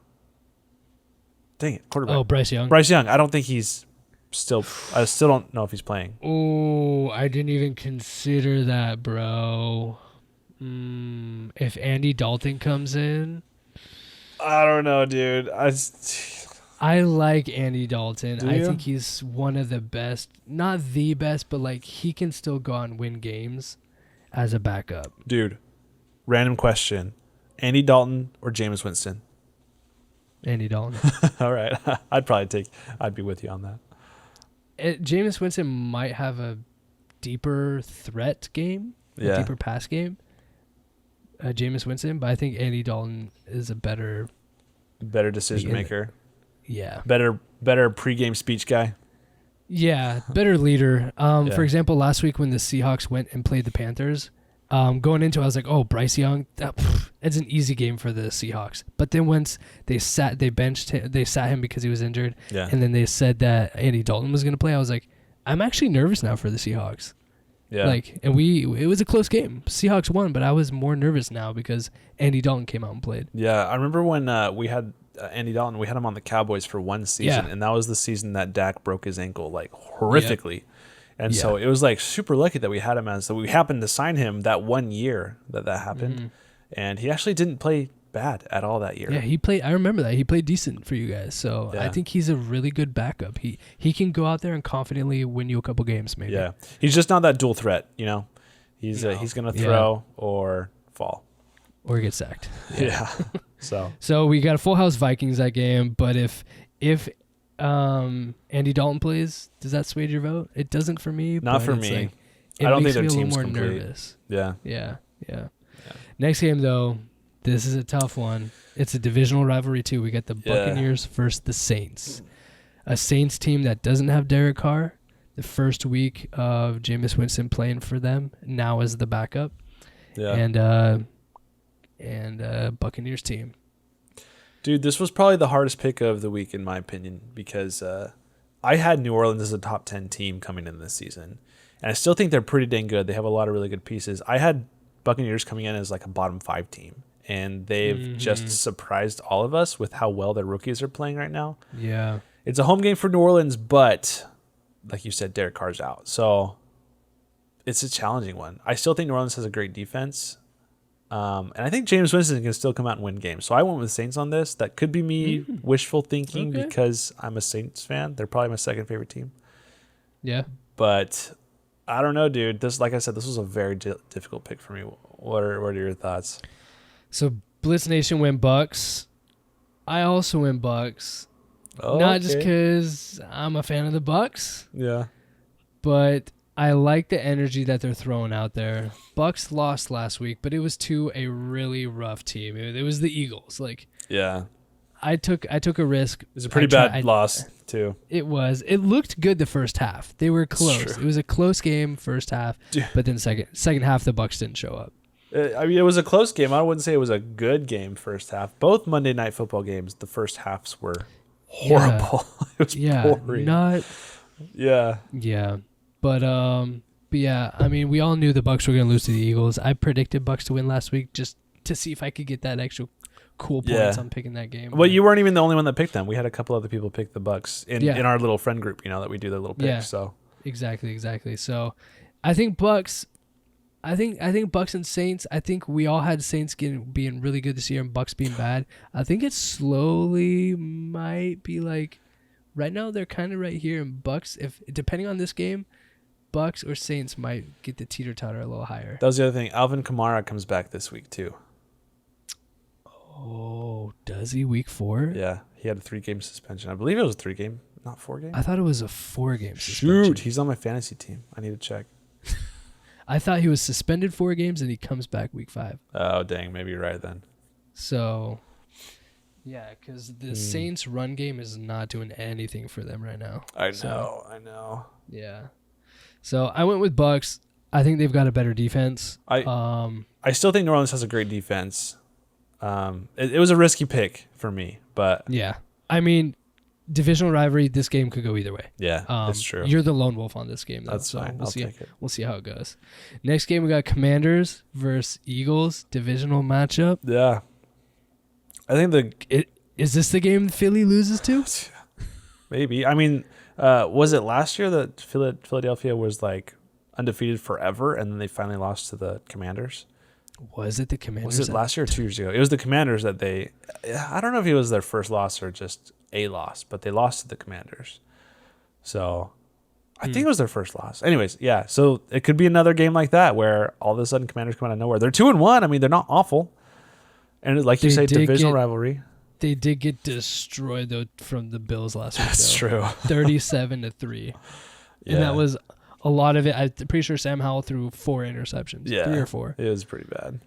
Speaker 2: it, quarterback.
Speaker 1: Oh, Bryce Young.
Speaker 2: Bryce Young. I don't think he's still. I still don't know if he's playing.
Speaker 1: Oh, I didn't even consider that, bro. If Andy Dalton comes in.
Speaker 2: I don't know, dude.
Speaker 1: I like Andy Dalton. I think he's one of the best. Not the best, but like he can still go out and win games as a backup.
Speaker 2: Dude, random question. Andy Dalton or Jameis Winston?
Speaker 1: Andy Dalton.
Speaker 2: All right. I'd be with you on that.
Speaker 1: Jameis Winston might have a deeper threat game, a deeper pass game. Jameis Winston, but I think Andy Dalton is a better
Speaker 2: decision maker.
Speaker 1: Yeah.
Speaker 2: Better pregame speech guy.
Speaker 1: Yeah, better leader. For example, last week when the Seahawks went and played the Panthers, going into it, I was like, oh, Bryce Young, it's an easy game for the Seahawks. But then once they sat him because he was injured, and then they said that Andy Dalton was going to play, I was like, I'm actually nervous now for the Seahawks.
Speaker 2: Yeah.
Speaker 1: Like, and it was a close game. Seahawks won, but I was more nervous now because Andy Dalton came out and played.
Speaker 2: Yeah, I remember when we had Andy Dalton. We had him on the Cowboys for one season, and that was the season that Dak broke his ankle like horrifically. Yep. And so it was like super lucky that we had him so we happened to sign him that 1 year that happened, and he actually didn't play bad at all that year.
Speaker 1: Yeah, he played. I remember that he played decent for you guys. So I think he's a really good backup. He can go out there and confidently win you a couple games, maybe.
Speaker 2: Yeah, he's just not that dual threat. You know, he's gonna throw or fall
Speaker 1: or get sacked.
Speaker 2: Yeah.
Speaker 1: So we got a full house Vikings that game, but if Andy Dalton plays, does that sway your vote? It doesn't for me.
Speaker 2: Not for me. I don't think their team's complete.
Speaker 1: Nervous.
Speaker 2: Yeah.
Speaker 1: Next game though. This is a tough one. It's a divisional rivalry, too. We got the Buccaneers versus the Saints. A Saints team that doesn't have Derek Carr. The first week of Jameis Winston playing for them now as the backup. Yeah. And Buccaneers team.
Speaker 2: Dude, this was probably the hardest pick of the week, in my opinion, because I had New Orleans as a top 10 team coming in this season. And I still think they're pretty dang good. They have a lot of really good pieces. I had Buccaneers coming in as like a bottom 5 team. And they've just surprised all of us with how well their rookies are playing right now.
Speaker 1: Yeah.
Speaker 2: It's a home game for New Orleans, but like you said, Derek Carr's out. So it's a challenging one. I still think New Orleans has a great defense. And I think Jameis Winston can still come out and win games. So I went with Saints on this. That could be me wishful thinking because I'm a Saints fan. They're probably my second favorite team.
Speaker 1: Yeah.
Speaker 2: But I don't know, dude. This, like I said, this was a very difficult pick for me. What are your thoughts?
Speaker 1: So Blitz Nation went Bucks. I also went Bucks.
Speaker 2: Oh,
Speaker 1: not just because I'm a fan of the Bucks.
Speaker 2: Yeah.
Speaker 1: But I like the energy that they're throwing out there. Bucks lost last week, but it was to a really rough team. It was the Eagles. Like,
Speaker 2: yeah.
Speaker 1: I took a risk.
Speaker 2: It was a pretty bad loss too.
Speaker 1: It was. It looked good the first half. They were close. It was a close game first half, but then second half the Bucks didn't show up.
Speaker 2: I mean, it was a close game. I wouldn't say it was a good game first half. Both Monday Night Football games, the first halves were horrible. It was boring.
Speaker 1: Yeah. But yeah, I mean, we all knew the Bucks were going to lose to the Eagles. I predicted Bucks to win last week just to see if I could get that extra cool points on picking that game.
Speaker 2: Well, you weren't even the only one that picked them. We had a couple other people pick the Bucks in our little friend group, that we do the little picks.
Speaker 1: Yeah.
Speaker 2: So
Speaker 1: Exactly. So I think Bucks. I think Bucks and Saints. I think we all had Saints being really good this year and Bucks being bad. I think it slowly might be like right now they're kind of right here, and Bucks, if depending on this game, Bucks or Saints might get the teeter-totter a little higher.
Speaker 2: That was the other thing. Alvin Kamara comes back this week too.
Speaker 1: Oh, does he? Week 4?
Speaker 2: Yeah, he had a 3-game suspension. I believe it was a 3-game, not 4-game.
Speaker 1: I thought it was a 4-game suspension.
Speaker 2: Shoot, he's on my fantasy team. I need to check.
Speaker 1: I thought he was suspended 4 games and he comes back week 5.
Speaker 2: Oh, dang. Maybe you're right then.
Speaker 1: So, yeah, because the Saints' run game is not doing anything for them right now.
Speaker 2: I know.
Speaker 1: Yeah. So I went with Bucks. I think they've got a better defense.
Speaker 2: I still think New Orleans has a great defense. It was a risky pick for me, but
Speaker 1: yeah. I mean, divisional rivalry, this game could go either way.
Speaker 2: Yeah, that's true.
Speaker 1: You're the lone wolf on this game, though.
Speaker 2: That's fine. I'll take it.
Speaker 1: We'll see how it goes. Next game, we got Commanders versus Eagles, divisional matchup.
Speaker 2: Yeah. I think
Speaker 1: is this the game Philly loses to?
Speaker 2: Maybe. I mean, was it last year that Philadelphia was like undefeated forever and then they finally lost to the Commanders?
Speaker 1: Was it the Commanders?
Speaker 2: Was it last year or 2 years ago? It was the Commanders that I don't know if it was their first loss or just a loss, but they lost to the Commanders. So I think it was their first loss. Anyways, yeah. So it could be another game like that where all of a sudden Commanders come out of nowhere. They're 2-1. I mean, they're not awful. And like you say, divisional rivalry.
Speaker 1: They did get destroyed though from the Bills last week.
Speaker 2: That's true.
Speaker 1: 37-3.
Speaker 2: Yeah.
Speaker 1: And that was a lot of it. I'm pretty sure Sam Howell threw 4 interceptions.
Speaker 2: Yeah.
Speaker 1: 3 or 4.
Speaker 2: It was pretty bad.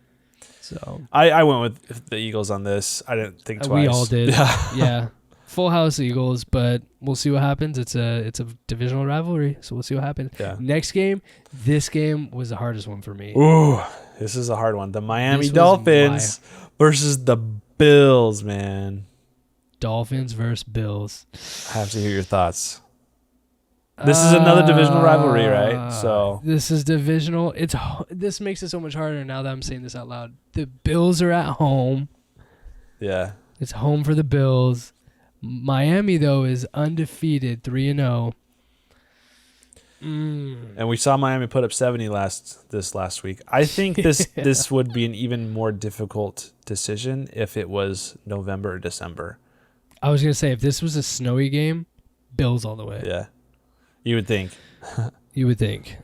Speaker 1: So
Speaker 2: I went with the Eagles on this. I didn't think twice.
Speaker 1: We all did. Yeah. Full house Eagles, but we'll see what happens. It's a divisional rivalry, so we'll see what happens.
Speaker 2: Yeah.
Speaker 1: Next game, this game was the hardest one for me.
Speaker 2: Ooh, this is a hard one. The Miami Dolphins versus the Bills, man.
Speaker 1: Dolphins versus Bills.
Speaker 2: I have to hear your thoughts. This is another divisional rivalry, right? So
Speaker 1: this is divisional. This makes it so much harder now that I'm saying this out loud. The Bills are at home.
Speaker 2: Yeah.
Speaker 1: It's home for the Bills. Miami, though, is undefeated, 3-0.
Speaker 2: And we saw Miami put up 70 this last week. I think this would be an even more difficult decision if it was November or December.
Speaker 1: I was going to say, if this was a snowy game, Bills all the way.
Speaker 2: Yeah. You would think.
Speaker 1: You would think.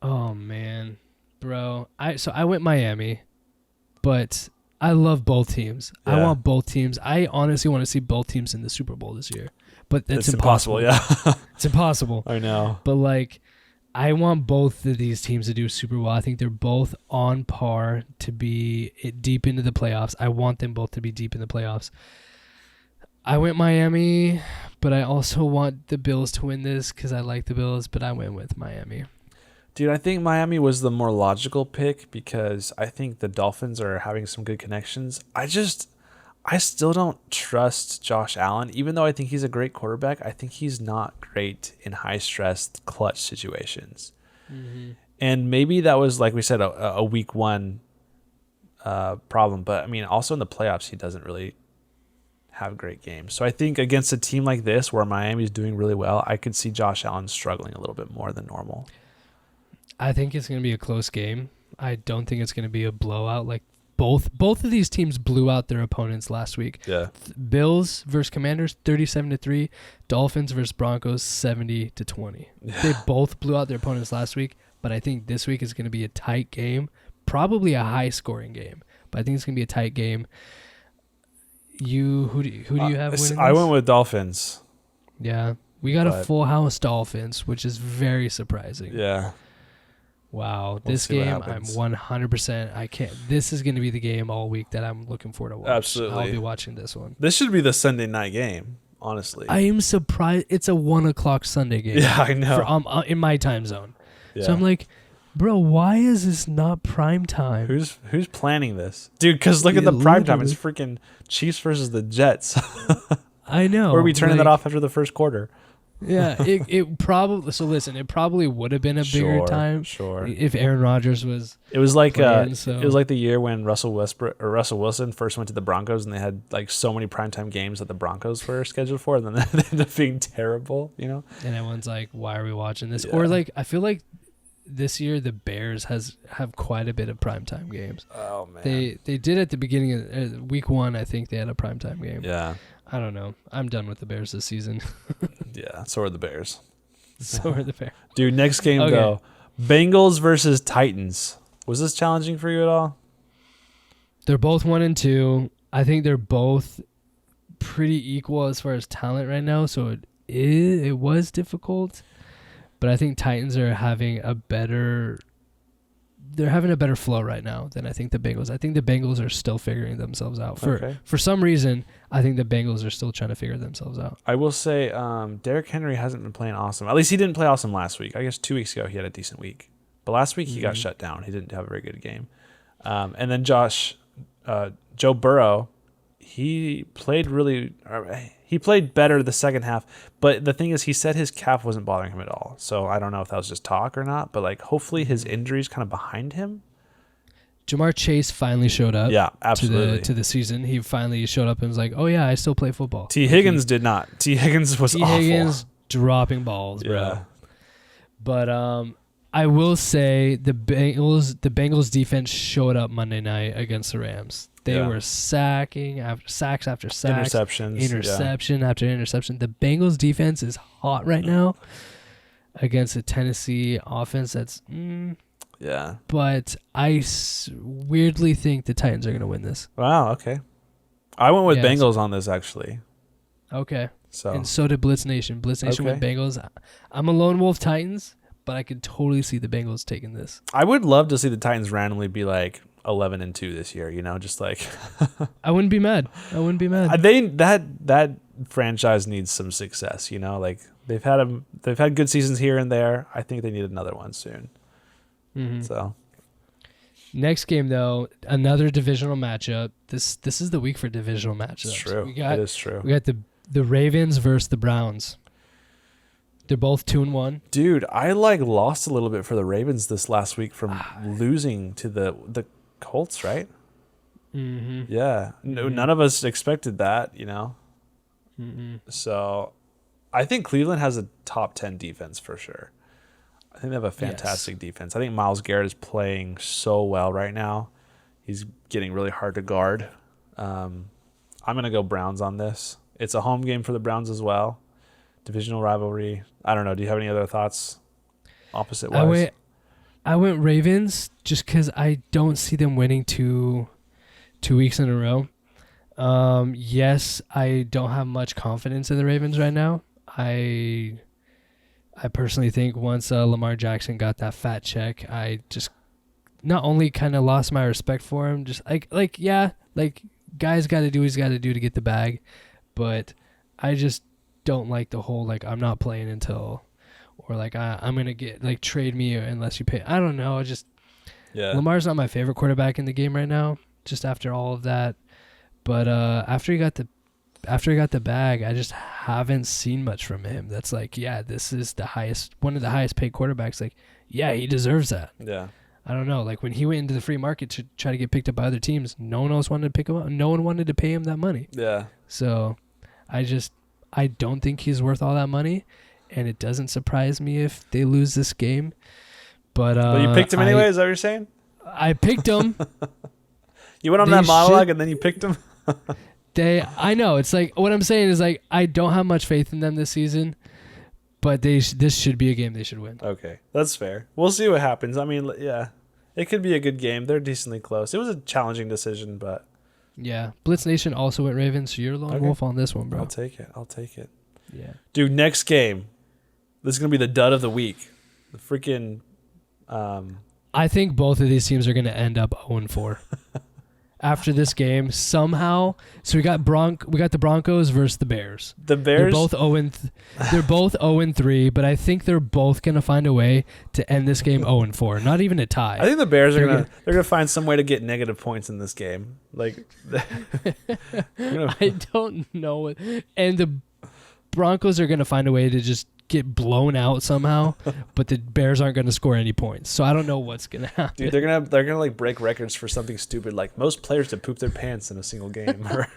Speaker 1: Oh, man. Bro. I went Miami, but I love both teams. Yeah. I want both teams. I honestly want to see both teams in the Super Bowl this year. But it's impossible.
Speaker 2: Yeah.
Speaker 1: It's impossible.
Speaker 2: I know.
Speaker 1: But, like, I want both of these teams to do super well. I think they're both on par to be deep into the playoffs. I want them both to be deep in the playoffs. I went Miami, but I also want the Bills to win this because I like the Bills, but I went with Miami.
Speaker 2: Dude, I think Miami was the more logical pick because I think the Dolphins are having some good connections. I still don't trust Josh Allen, even though I think he's a great quarterback. I think he's not great in high-stress clutch situations. Mm-hmm. And maybe that was, like we said, a week one problem. But, I mean, also in the playoffs, he doesn't really have great games. So I think against a team like this where Miami's doing really well, I could see Josh Allen struggling a little bit more than normal.
Speaker 1: I think it's going to be a close game. I don't think it's going to be a blowout. Like both of these teams blew out their opponents last week.
Speaker 2: Yeah.
Speaker 1: Bills versus Commanders 37-3, Dolphins versus Broncos 70-20.
Speaker 2: Yeah.
Speaker 1: They both blew out their opponents last week, but I think this week is going to be a tight game, probably a high-scoring game. But I think it's going to be a tight game. Who do you have winning?
Speaker 2: I went with Dolphins.
Speaker 1: Yeah. We got a full house Dolphins, which is very surprising.
Speaker 2: Yeah.
Speaker 1: Wow. This game, I'm 100%. I can't. This is going to be the game all week that I'm looking forward to watch.
Speaker 2: Absolutely.
Speaker 1: I'll be watching this one.
Speaker 2: This should be the Sunday night game, honestly.
Speaker 1: I am surprised. It's a 1:00 Sunday game.
Speaker 2: Yeah, I know.
Speaker 1: In my time zone.
Speaker 2: Yeah.
Speaker 1: So I'm like, bro, why is this not prime time?
Speaker 2: Who's planning this? Dude, because look at the prime time. It's freaking Chiefs versus the Jets.
Speaker 1: I know.
Speaker 2: Or are we turning that off after the first quarter?
Speaker 1: Yeah, it probably. So listen, it probably would have been a bigger time.
Speaker 2: Sure.
Speaker 1: If Aaron Rodgers was.
Speaker 2: It was like
Speaker 1: playing,
Speaker 2: it was like the year when Russell Wilson first went to the Broncos, and they had like so many primetime games that the Broncos were scheduled for, and then they ended up being terrible. You know.
Speaker 1: And everyone's like, "Why are we watching this?"
Speaker 2: Yeah.
Speaker 1: Or like, I feel like this year the Bears have quite a bit of primetime games.
Speaker 2: Oh man.
Speaker 1: They did at the beginning of week 1. I think they had a primetime game.
Speaker 2: Yeah.
Speaker 1: I don't know. I'm done with the Bears this season.
Speaker 2: Yeah, so are the Bears.
Speaker 1: So are the Bears.
Speaker 2: Dude, next game though. Bengals versus Titans. Was this challenging for you at all?
Speaker 1: They're both 1-2. I think they're both pretty equal as far as talent right now, so it was difficult. But I think Titans are having a better flow right now than I think the Bengals. I think the Bengals are still figuring themselves out. For some reason, I think the Bengals are still trying to figure themselves out.
Speaker 2: I will say Derrick Henry hasn't been playing awesome. At least he didn't play awesome last week. I guess 2 weeks ago he had a decent week. But last week he got shut down. He didn't have a very good game. And then Joe Burrow, he played better the second half. But the thing is, he said his calf wasn't bothering him at all. So I don't know if that was just talk or not. But like, hopefully his injury's kind of behind him.
Speaker 1: Jamar Chase finally showed up.
Speaker 2: Yeah, absolutely.
Speaker 1: To the season. He finally showed up and was like, oh, yeah, I still play football.
Speaker 2: T. Higgins did not. T. Higgins was awful. T. Higgins
Speaker 1: dropping balls, bro.
Speaker 2: Yeah.
Speaker 1: But I will say the Bengals defense showed up Monday night against the Rams. They were sacks after sacks. Interception after interception. The Bengals defense is hot right now against a Tennessee offense that's...
Speaker 2: Yeah.
Speaker 1: But I weirdly think the Titans are going to win this.
Speaker 2: Wow, okay. I went with Bengals on this, actually.
Speaker 1: Okay.
Speaker 2: So.
Speaker 1: And so did Blitz Nation. Blitz Nation went Bengals. I'm a lone wolf Titans, but I could totally see the Bengals taking this.
Speaker 2: I would love to see the Titans randomly be like 11-2 this year, you know, just like...
Speaker 1: I wouldn't be mad.
Speaker 2: That franchise needs some success, you know, like they've had good seasons here and there. I think they need another one soon. Mm-hmm. So
Speaker 1: next game though, another divisional matchup. This is the week for divisional matchups.
Speaker 2: It's true. It is true.
Speaker 1: We got the Ravens versus the Browns. They're both 2-1.
Speaker 2: Dude, I lost a little bit for the Ravens this last week from losing to the Colts, right?
Speaker 1: Mm-hmm.
Speaker 2: Yeah. No, none of us expected that, So I think Cleveland has a top 10 defense for sure. I think they have a fantastic defense. I think Myles Garrett is playing so well right now. He's getting really hard to guard. I'm going to go Browns on this. It's a home game for the Browns as well. Divisional rivalry. I don't know. Do you have any other thoughts opposite wise?
Speaker 1: I went Ravens just because I don't see them winning two weeks in a row. Yes, I don't have much confidence in the Ravens right now. I personally think once Lamar Jackson got that fat check, I just not only kind of lost my respect for him, just guy's got to do what he's got to do to get the bag, but I just don't like the whole I'm not playing until, or I'm gonna get trade me unless you pay. I don't know. Lamar's not my favorite quarterback in the game right now. Just after all of that, but after he got the bag, I just haven't seen much from him. That's this is one of the highest paid quarterbacks. He deserves that.
Speaker 2: Yeah.
Speaker 1: I don't know. When he went into the free market to try to get picked up by other teams, no one else wanted to pick him up. No one wanted to pay him that money.
Speaker 2: Yeah.
Speaker 1: So I don't think he's worth all that money, and it doesn't surprise me if they lose this game. But
Speaker 2: you picked him anyway, is that what you're saying?
Speaker 1: I picked him.
Speaker 2: You went on that monologue and then you picked him?
Speaker 1: I know. It's what I'm saying is I don't have much faith in them this season, but this should be a game they should win.
Speaker 2: Okay, that's fair. We'll see what happens. I mean, yeah, it could be a good game. They're decently close. It was a challenging decision, but...
Speaker 1: Yeah. Blitz Nation also went Ravens, so you're a lone wolf on this one, bro.
Speaker 2: I'll take it.
Speaker 1: Yeah.
Speaker 2: Dude, next game. This is going to be the dud of the week. The freaking...
Speaker 1: I think both of these teams are going to end up 0-4. After this game, somehow. So we got the Broncos versus the Bears.
Speaker 2: The Bears,
Speaker 1: they're both 0-3, but I think they're both gonna find a way to end this game 0-4. Not even a tie.
Speaker 2: I think the Bears they're gonna find some way to get negative points in this game.
Speaker 1: I don't know. And the Broncos are gonna find a way to just get blown out somehow, but the Bears aren't going to score any points. So I don't know what's going to happen.
Speaker 2: Dude, they're gonna break records for something stupid, like most players to poop their pants in a single game, or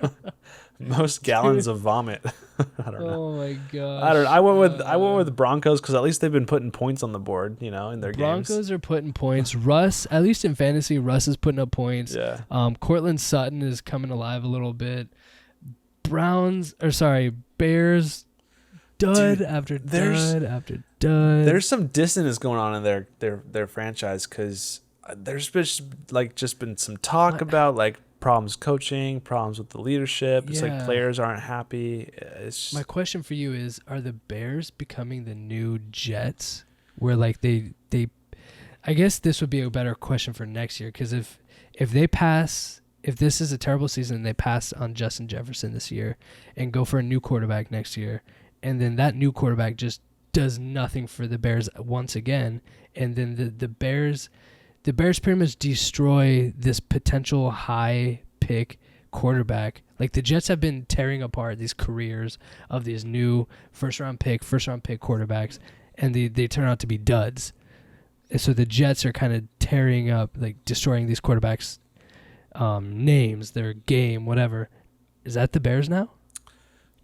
Speaker 2: most gallons of vomit. I don't know.
Speaker 1: Oh my god.
Speaker 2: I don't know. I went with the Broncos because at least they've been putting points on the board, in their games.
Speaker 1: Broncos are putting points. Russ, at least in fantasy, Russ is putting up points.
Speaker 2: Yeah.
Speaker 1: Cortland Sutton is coming alive a little bit. Bears. Dud after dud after dud.
Speaker 2: There's some dissonance going on in their franchise because there's just been some talk about problems coaching, problems with the leadership. It's players aren't happy.
Speaker 1: My question for you is: are the Bears becoming the new Jets? Where they I guess this would be a better question for next year because if they pass. If this is a terrible season and they pass on Justin Jefferson this year and go for a new quarterback next year, and then that new quarterback just does nothing for the Bears once again, and then the Bears pretty much destroy this potential high pick quarterback. The Jets have been tearing apart these careers of these new first round pick quarterbacks, and they turn out to be duds. And so the Jets are kind of tearing up, destroying these quarterbacks' names, their game, whatever. Is that the Bears now?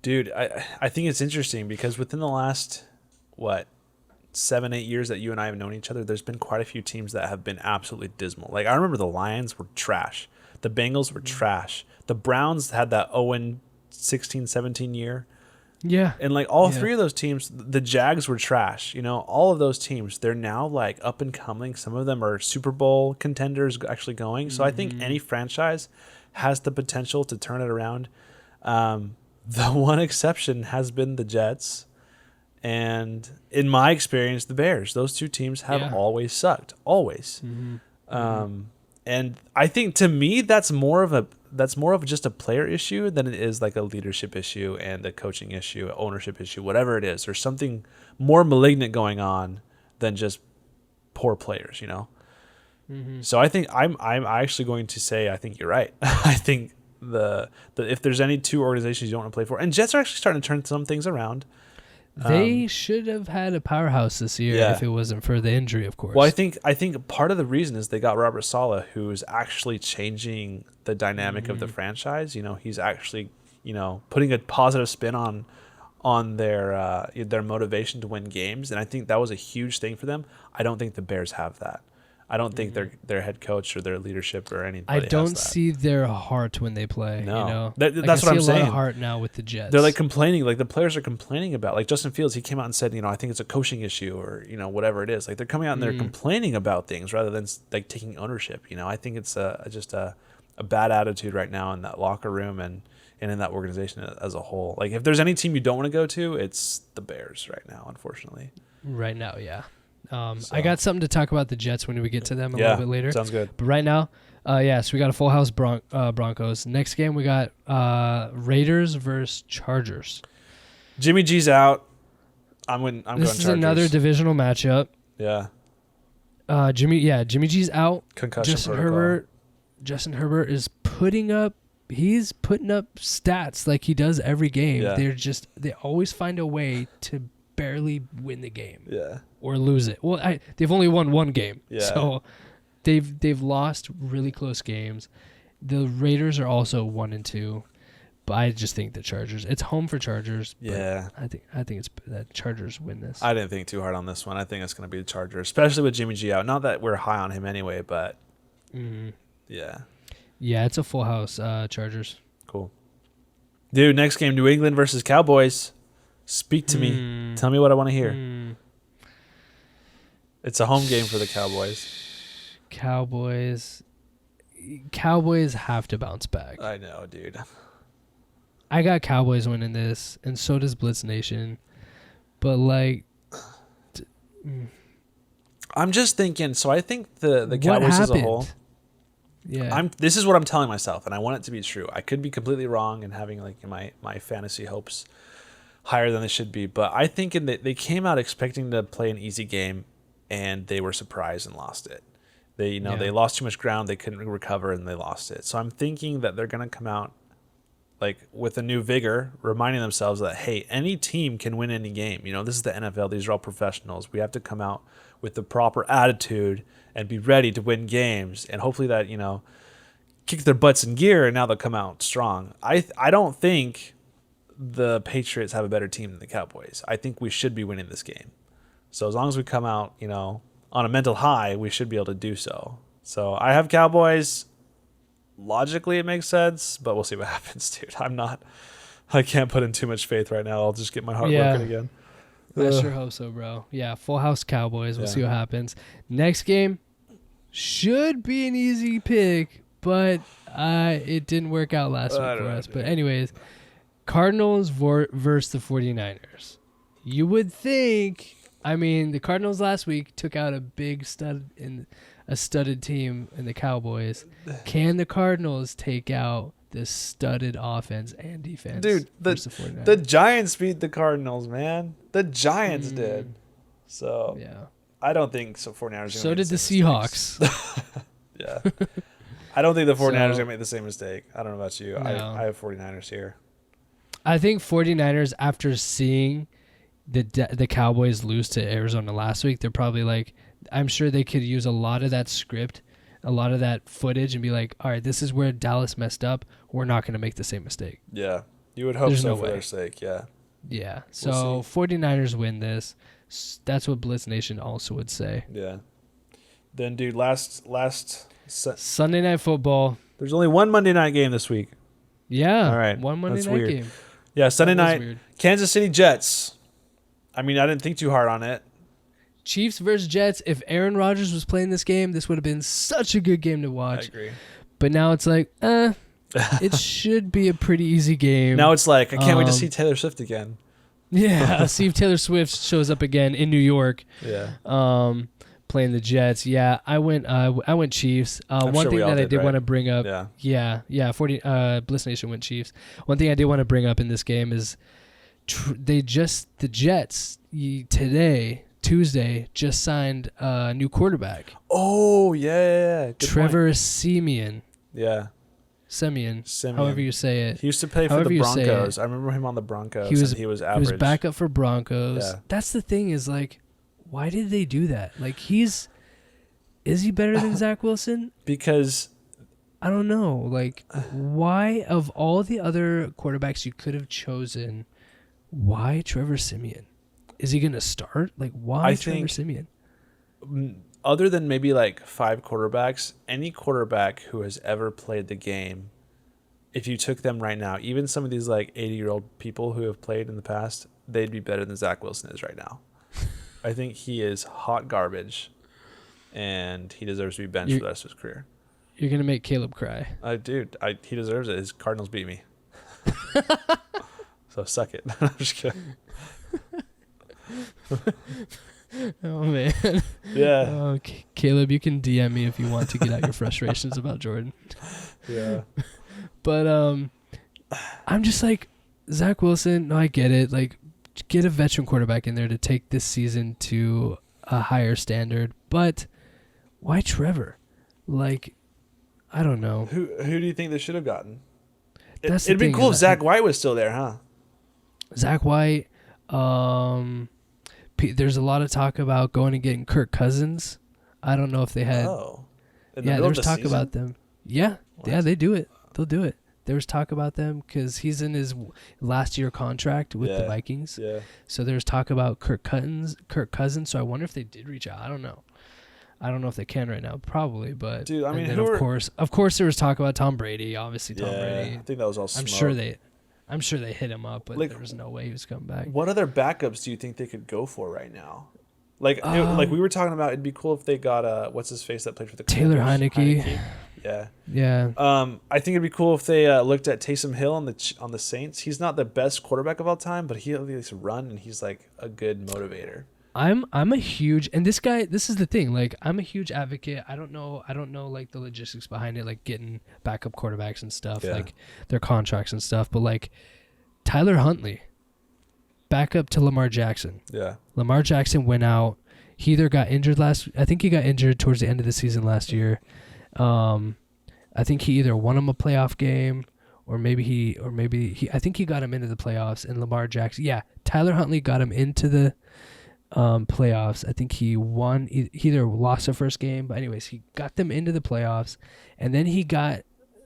Speaker 2: Dude, I think it's interesting because within the last 7-8 years that you and I have known each other, there's been quite a few teams that have been absolutely dismal. I remember the Lions were trash. The Bengals were trash. The Browns had that 0-16-17 year.
Speaker 1: Yeah.
Speaker 2: And all three of those teams, the Jags were trash. All of those teams, they're now up and coming. Some of them are Super Bowl contenders actually going. So I think any franchise has the potential to turn it around. The one exception has been the Jets. And in my experience, the Bears. Those two teams have always sucked. Always. Mm-hmm. And I think to me that's more of just a player issue than it is a leadership issue and a coaching issue, ownership issue, whatever it is. There's something more malignant going on than just poor players, Mm-hmm. So I think I'm actually going to say I think you're right. I think the if there's any two organizations you don't want to play for, and Jets are actually starting to turn some things around.
Speaker 1: They should have had a powerhouse this year if it wasn't for the injury, of course.
Speaker 2: Well, I think part of the reason is they got Robert Saleh, who's actually changing the dynamic of the franchise. He's actually, putting a positive spin on their motivation to win games, and I think that was a huge thing for them. I don't think the Bears have that. I don't think their head coach or their leadership or anything.
Speaker 1: I don't see their heart when they play.
Speaker 2: No,
Speaker 1: that's
Speaker 2: what I'm saying.
Speaker 1: I see a lot of heart now with the Jets.
Speaker 2: They're complaining, the players are complaining about, Justin Fields. He came out and said, I think it's a coaching issue or whatever it is. They're coming out and they're complaining about things rather than taking ownership. I think it's just a bad attitude right now in that locker room and in that organization as a whole. If there's any team you don't want to go to, it's the Bears right now, unfortunately.
Speaker 1: Right now, yeah. I got something to talk about the Jets when we get to them a little bit later.
Speaker 2: Sounds good.
Speaker 1: But right now, so we got a full house Broncos. Next game, we got Raiders versus Chargers.
Speaker 2: Jimmy G's out. I'm going Chargers.
Speaker 1: This is another divisional matchup.
Speaker 2: Yeah.
Speaker 1: Jimmy G's out.
Speaker 2: Concussion protocol.
Speaker 1: Justin Herbert is putting up stats like he does every game.
Speaker 2: Yeah.
Speaker 1: They always find a way to barely win the game.
Speaker 2: Yeah.
Speaker 1: Or lose it. Well, they've only won one game.
Speaker 2: Yeah.
Speaker 1: So they've lost really close games. The Raiders are also 1-2, but I just think the Chargers. It's home for Chargers.
Speaker 2: Yeah.
Speaker 1: I think it's that Chargers win this.
Speaker 2: I didn't think too hard on this one. I think it's going to be the Chargers, especially with Jimmy G out. Not that we're high on him anyway, but yeah.
Speaker 1: Yeah, it's a full house Chargers.
Speaker 2: Cool. Dude, next game, New England versus Cowboys. Speak to me. Tell me what I want to hear. It's a home game for the Cowboys.
Speaker 1: Cowboys have to bounce back.
Speaker 2: I know, dude.
Speaker 1: I got Cowboys winning this, and so does Blitz Nation. But
Speaker 2: I'm just thinking. So I think the Cowboys as a whole.
Speaker 1: Yeah.
Speaker 2: This is what I'm telling myself, and I want it to be true. I could be completely wrong and having my fantasy hopes higher than they should be, but I think they came out expecting to play an easy game, and they were surprised and lost it. They lost too much ground, they couldn't recover, and they lost it. So I'm thinking that they're going to come out with a new vigor, reminding themselves that, hey, any team can win any game. This is the NFL. These are all professionals. We have to come out with the proper attitude and be ready to win games, and hopefully that kick their butts in gear, and now they'll come out strong. I don't think the Patriots have a better team than the Cowboys. I think we should be winning this game. So as long as we come out, on a mental high, we should be able to do so. So I have Cowboys. Logically, it makes sense, but we'll see what happens, dude. I can't put in too much faith right now. I'll just get my heart working again.
Speaker 1: I sure hope so, bro. Yeah, full house Cowboys. We'll see what happens. Next game should be an easy pick, but it didn't work out last week for us. But anyways, Cardinals versus the 49ers. You would think, the Cardinals last week took out a big studded team in the Cowboys. Can the Cardinals take out this studded offense and defense?
Speaker 2: Dude, the Giants beat the Cardinals, man. The Giants did. So
Speaker 1: yeah,
Speaker 2: I don't think so. 49ers.
Speaker 1: So did the Seahawks.
Speaker 2: Yeah. I don't think the 49ers are going to make the same mistake. I don't know about you.
Speaker 1: No.
Speaker 2: I have 49ers here.
Speaker 1: I think 49ers, after seeing the Cowboys lose to Arizona last week, they're probably I'm sure they could use a lot of that script, a lot of that footage, and be like, all right, this is where Dallas messed up. We're not going to make the same mistake.
Speaker 2: Yeah. You would hope so for their sake, yeah.
Speaker 1: Yeah. So 49ers win this. That's what Blitz Nation also would say.
Speaker 2: Yeah. Then, dude, last
Speaker 1: Sunday Night Football.
Speaker 2: There's only one Monday night game this week.
Speaker 1: Yeah.
Speaker 2: All right.
Speaker 1: One Monday night
Speaker 2: weird.
Speaker 1: game.
Speaker 2: Yeah, Sunday night, Kansas City Jets. I didn't think too hard on it.
Speaker 1: Chiefs versus Jets. If Aaron Rodgers was playing this game, this would have been such a good game to watch.
Speaker 2: I agree.
Speaker 1: But now it's it should be a pretty easy game.
Speaker 2: Now it's I can't wait to see Taylor Swift again.
Speaker 1: Yeah, see if Taylor Swift shows up again in New York.
Speaker 2: Yeah.
Speaker 1: Playing the Jets. Yeah, I went Chiefs. One thing that I did want to bring up. Yeah. 40 Bliss Nation went Chiefs. One thing I did want to bring up in this game is the Jets today, Tuesday, just signed a new quarterback.
Speaker 2: Oh, yeah. Good
Speaker 1: Trevor
Speaker 2: point.
Speaker 1: Siemian.
Speaker 2: Yeah.
Speaker 1: Simeon, however you say it.
Speaker 2: He used to play for the Broncos. I remember him on the Broncos. He was average.
Speaker 1: He was backup for Broncos.
Speaker 2: Yeah.
Speaker 1: That's the thing is, like, why did they do that? Like, is he better than Zach Wilson?
Speaker 2: Because
Speaker 1: I don't know. Like, why, of all the other quarterbacks you could have chosen, why Trevor Simeon? Is he going to start? Like, why Trevor Simeon?
Speaker 2: Other than maybe like 5 quarterbacks, any quarterback who has ever played the game, if you took them right now, even some of these like 80-year-old people who have played in the past, they'd be better than Zach Wilson is right now. I think he is hot garbage, and he deserves to be benched for the rest of his career.
Speaker 1: You're going to make Caleb cry.
Speaker 2: Dude, he deserves it. His Cardinals beat me. So suck it. I'm just kidding.
Speaker 1: Oh, man.
Speaker 2: Yeah.
Speaker 1: Oh, Caleb, you can DM me if you want to get out your frustrations about Jordan.
Speaker 2: Yeah.
Speaker 1: But I'm just like, Zach Wilson, no, I get it. Like, get a veteran quarterback in there to take this season to a higher standard. But why Trevor? Like, I don't know.
Speaker 2: Who do you think they should have gotten?
Speaker 1: It'd
Speaker 2: be cool if Zach White was still there, huh?
Speaker 1: Zach White. There's a lot of talk about going and getting Kirk Cousins. I don't know if they had.
Speaker 2: Oh.
Speaker 1: Yeah, there was talk about them. Yeah, yeah, they do it. They'll do it. There was talk about them because he's in his last year contract with the Vikings. Yeah. So there's talk about Kirk Cousins. So I wonder if they did reach out. I don't know. I don't know if they can right now. Probably, but
Speaker 2: dude, I mean,
Speaker 1: and then of course, there was talk about Tom Brady. Obviously, Tom Brady.
Speaker 2: I think that was all smoke.
Speaker 1: I'm sure they hit him up, but there was no way he was coming back.
Speaker 2: What other backups do you think they could go for right now? Like, like we were talking about, it'd be cool if they got what's his face that played for the
Speaker 1: Taylor Heineke.
Speaker 2: Yeah.
Speaker 1: Yeah.
Speaker 2: I think it'd be cool if they looked at Taysom Hill on the Saints. He's not the best quarterback of all time, but he at least run, and he's like a good motivator.
Speaker 1: I'm a huge, and this is the thing, like, I'm a huge advocate. I don't know like the logistics behind it, like getting backup quarterbacks and stuff, like their contracts and stuff, but like Tyler Huntley, backup to Lamar Jackson.
Speaker 2: Yeah.
Speaker 1: Lamar Jackson went out. He either got injured I think he got injured towards the end of the season last year. I think he either won him a playoff game or maybe he I think he got him into the playoffs, and Lamar Jackson. Yeah. Tyler Huntley got him into the playoffs. I think he won. He either lost the first game, but anyways, he got them into the playoffs, and then he got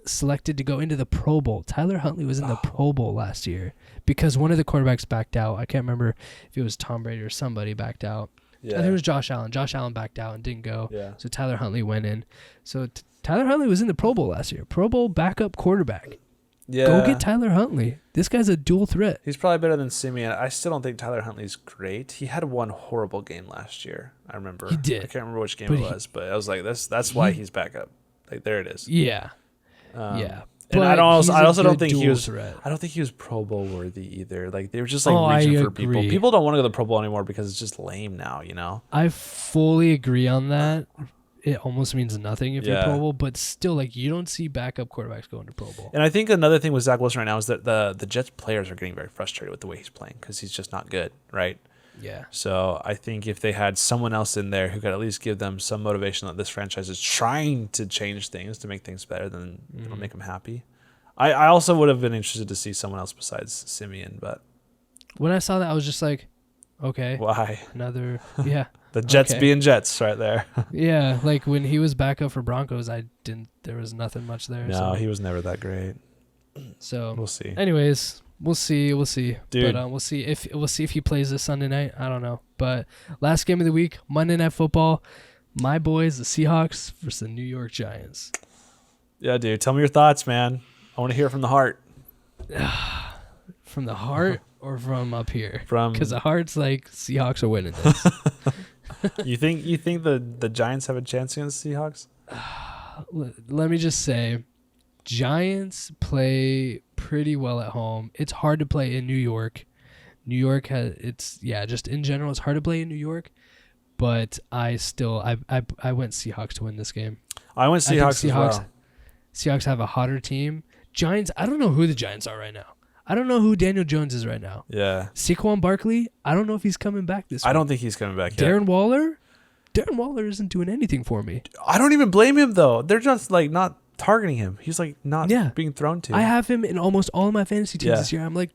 Speaker 1: selected to go into the Pro Bowl. Tyler Huntley was in the Pro Bowl last year because one of the quarterbacks backed out. I can't remember if it was Tom Brady or somebody backed out. Yeah. I think it was Josh Allen. Josh Allen backed out and didn't go. Yeah. So Tyler Huntley went in. So Tyler Huntley was in the Pro Bowl last year. Pro Bowl backup quarterback. Yeah. Go get Tyler Huntley. This guy's a dual threat.
Speaker 2: He's probably better than Simeon. I still don't think Tyler Huntley's great. He had one horrible game last year. I remember.
Speaker 1: He did.
Speaker 2: I can't remember which game it was, but I was like, that's why he's back up. Like, there it is.
Speaker 1: Yeah. Yeah.
Speaker 2: And I also don't think he was. I don't think he was Pro Bowl worthy either. Like, they were just like reaching for people. People don't want to go to the Pro Bowl anymore because it's just lame now. You know.
Speaker 1: I fully agree on that. It almost means nothing if you're Pro Bowl, but still, like, you don't see backup quarterbacks going to Pro Bowl.
Speaker 2: And I think another thing with Zach Wilson right now is that the Jets players are getting very frustrated with the way he's playing because he's just not good, right?
Speaker 1: Yeah.
Speaker 2: So I think if they had someone else in there who could at least give them some motivation that this franchise is trying to change things to make things better, then it'll make them happy. I also would have been interested to see someone else besides Simeon, but
Speaker 1: when I saw that, I was just like, okay.
Speaker 2: Why?
Speaker 1: Another,
Speaker 2: The Jets being Jets right there.
Speaker 1: Yeah, like when he was back up for Broncos, there was nothing much there.
Speaker 2: No, he was never that great.
Speaker 1: So
Speaker 2: we'll see.
Speaker 1: Anyways, we'll see.
Speaker 2: Dude.
Speaker 1: But we'll see if he plays this Sunday night. I don't know. But last game of the week, Monday Night Football, my boys, the Seahawks versus the New York Giants.
Speaker 2: Yeah, dude. Tell me your thoughts, man. I want to hear from the heart.
Speaker 1: From the heart or from up here? Because the heart's like Seahawks are winning this.
Speaker 2: You think the Giants have a chance against the Seahawks?
Speaker 1: Let me just say, Giants play pretty well at home. It's hard to play in New York. New York just in general, it's hard to play in New York. But I went Seahawks to win this game.
Speaker 2: I went Seahawks as well.
Speaker 1: Seahawks have a hotter team. Giants, I don't know who the Giants are right now. I don't know who Daniel Jones is right now.
Speaker 2: Yeah.
Speaker 1: Saquon Barkley, I don't know if he's coming back this week.
Speaker 2: I don't think he's coming back yet.
Speaker 1: Darren Waller isn't doing anything for me.
Speaker 2: I don't even blame him, though. They're just like not targeting him. He's like not being thrown to.
Speaker 1: I have him in almost all of my fantasy teams this year. I'm like,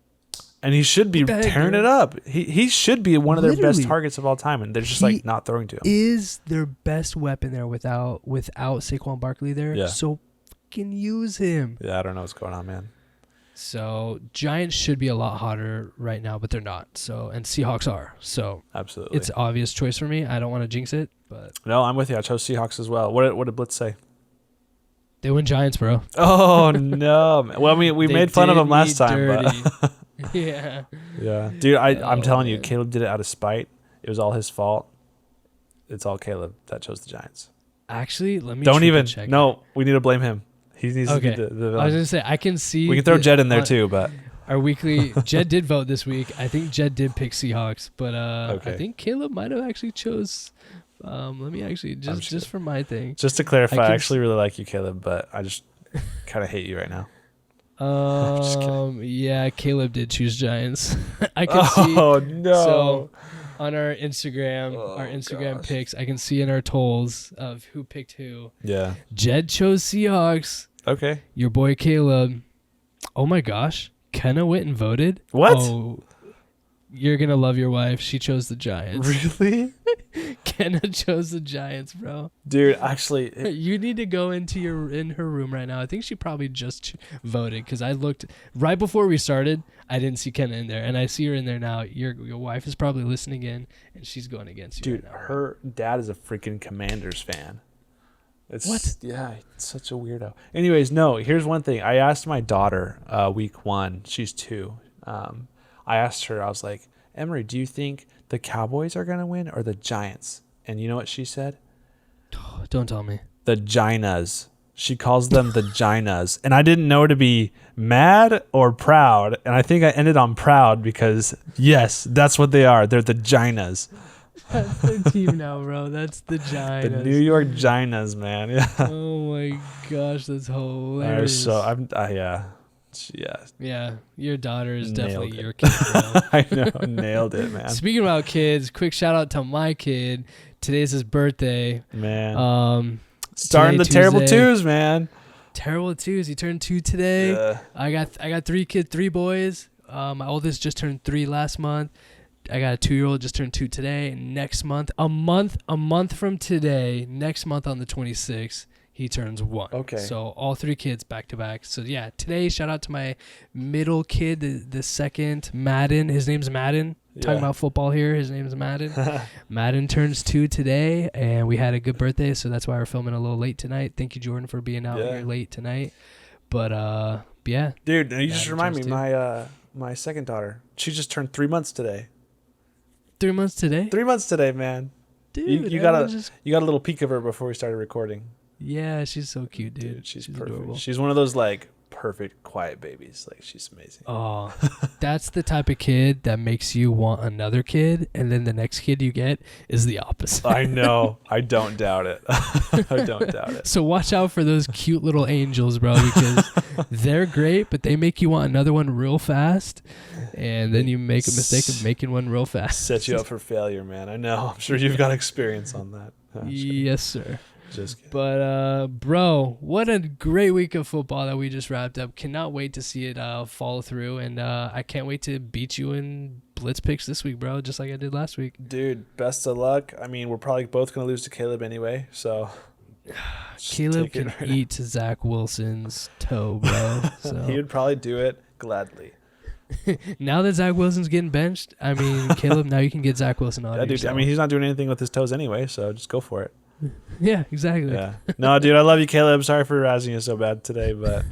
Speaker 2: and he should be tearing it up. He should be one of their best targets of all time, and they're just like not throwing to him.
Speaker 1: Is their best weapon there without Saquon Barkley there?
Speaker 2: Yeah.
Speaker 1: So fucking use him.
Speaker 2: Yeah, I don't know what's going on, man.
Speaker 1: So Giants should be a lot hotter right now, but they're not. So and Seahawks are. So
Speaker 2: absolutely,
Speaker 1: it's an obvious choice for me. I don't want to jinx it, but
Speaker 2: no, I'm with you. I chose Seahawks as well. What did Blitz say?
Speaker 1: They win Giants, bro.
Speaker 2: Oh no! Well, we made fun of them last time, but
Speaker 1: yeah.
Speaker 2: Dude, I'm telling you, Caleb did it out of spite. It was all his fault. It's all Caleb that chose the Giants.
Speaker 1: Actually, let me check.
Speaker 2: No, we need to blame him. He needs to be the villain.
Speaker 1: I was gonna say I can see.
Speaker 2: We can throw Jed in there too, but
Speaker 1: our weekly Jed did vote this week. I think Jed did pick Seahawks, but I think Caleb might have actually chose. Let me actually just for my thing.
Speaker 2: Just to clarify, I actually really like you, Caleb, but I just kind of hate you right now.
Speaker 1: Yeah, Caleb did choose Giants. I can see.
Speaker 2: Oh no!
Speaker 1: So on our Instagram picks, I can see in our tolls of who picked who.
Speaker 2: Yeah.
Speaker 1: Jed chose Seahawks.
Speaker 2: Okay.
Speaker 1: Your boy Caleb. Oh my gosh, Kenna went and voted.
Speaker 2: What?
Speaker 1: Oh, you're gonna love your wife. She chose the Giants.
Speaker 2: Really?
Speaker 1: Kenna chose the Giants, bro.
Speaker 2: Dude, actually,
Speaker 1: you need to go in her room right now. I think she probably just voted because I looked right before we started. I didn't see Kenna in there, and I see her in there now. Your wife is probably listening in, and she's going against you.
Speaker 2: Dude, right now. Her dad is a freaking Commanders fan.
Speaker 1: What?
Speaker 2: Yeah, it's such a weirdo. Anyways, no. Here's one thing. I asked my daughter, week 1. She's 2. I asked her. I was like, Emery, do you think the Cowboys are gonna win or the Giants? And you know what she said?
Speaker 1: Don't tell me.
Speaker 2: The Ginas. She calls them the Ginas. And I didn't know to be mad or proud. And I think I ended on proud because, yes, that's what they are. They're the Ginas.
Speaker 1: That's the team now, bro. That's the Ginas.
Speaker 2: The New York Ginas, man. Yeah.
Speaker 1: Oh, my gosh. That's hilarious. Yeah, your daughter is definitely your kid, bro.
Speaker 2: I know. Nailed it, man.
Speaker 1: Speaking about kids, quick shout out to my kid. Today's his birthday.
Speaker 2: Man. Starting the terrible twos, man.
Speaker 1: Terrible twos. He turned 2 today.
Speaker 2: Yeah.
Speaker 1: I got 3 boys. My oldest just turned 3 last month. I got a 2-year-old just turned 2 today. Next month, a month from today, next month on the 26th, he turns 1.
Speaker 2: Okay.
Speaker 1: So all 3 kids back to back. So yeah, today shout out to my middle kid, the second, Madden. His name's Madden. Yeah. Talking about football here. His name's Madden. Madden turns 2 today, and we had a good birthday, so that's why we're filming a little late tonight. Thank you, Jordan, for being out here late tonight. But yeah.
Speaker 2: Dude, you just remind me, my second daughter, she just turned 3 months today.
Speaker 1: 3 months today?
Speaker 2: 3 months today, man.
Speaker 1: Dude,
Speaker 2: you got a little peek of her before we started recording.
Speaker 1: Yeah, she's so cute, dude.
Speaker 2: She's perfect.
Speaker 1: Adorable.
Speaker 2: She's one of those like perfect quiet babies. Like she's amazing.
Speaker 1: Oh, that's the type of kid that makes you want another kid, and then the next kid you get is the opposite.
Speaker 2: I know. I don't doubt it. I don't doubt it.
Speaker 1: So watch out for those cute little angels, bro, because they're great, but they make you want another one real fast, and then you make a mistake of making one real fast.
Speaker 2: Set you up for failure, man. I know. I'm sure you've got experience on that.
Speaker 1: Yes, sir.
Speaker 2: Just kidding.
Speaker 1: But bro, what a great week of football that we just wrapped up. Cannot wait to see it follow through, and I can't wait to beat you in Blitz Picks this week, bro, just like I did last week.
Speaker 2: Dude, best of luck. I mean, we're probably both gonna lose to Caleb anyway, so
Speaker 1: Caleb can eat Zach Wilson's toe, bro. So.
Speaker 2: He would probably do it gladly.
Speaker 1: Now that Zach Wilson's getting benched, I mean, Caleb, now you can get Zach Wilson on.
Speaker 2: Yeah, dude. I mean, he's not doing anything with his toes anyway, so just go for it.
Speaker 1: Yeah, exactly.
Speaker 2: Yeah. No, dude, I love you, Caleb. Sorry for razzing you so bad today, but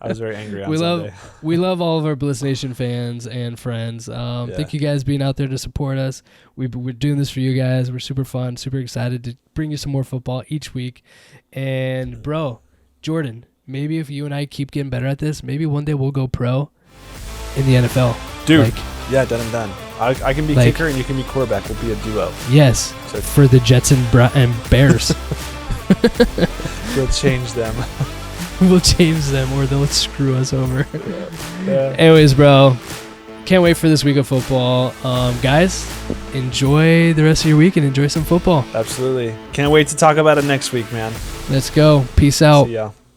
Speaker 2: I was very angry on Sunday.
Speaker 1: We love all of our Blitz Nation fans and friends. Thank you guys being out there to support us. We're doing this for you guys. We're super fun, super excited to bring you some more football each week. And, bro, Jordan, maybe if you and I keep getting better at this, maybe one day we'll go pro in the NFL.
Speaker 2: Dude, yeah, done and done. I can be kicker and you can be quarterback. We'll be a duo.
Speaker 1: Yes, so for the Jets and Bears.
Speaker 2: We'll change them.
Speaker 1: We'll change them or they'll screw us over.
Speaker 2: Yeah.
Speaker 1: Anyways, bro, can't wait for this week of football. Guys, enjoy the rest of your week and enjoy some football.
Speaker 2: Absolutely. Can't wait to talk about it next week, man.
Speaker 1: Let's go. Peace out.
Speaker 2: See ya.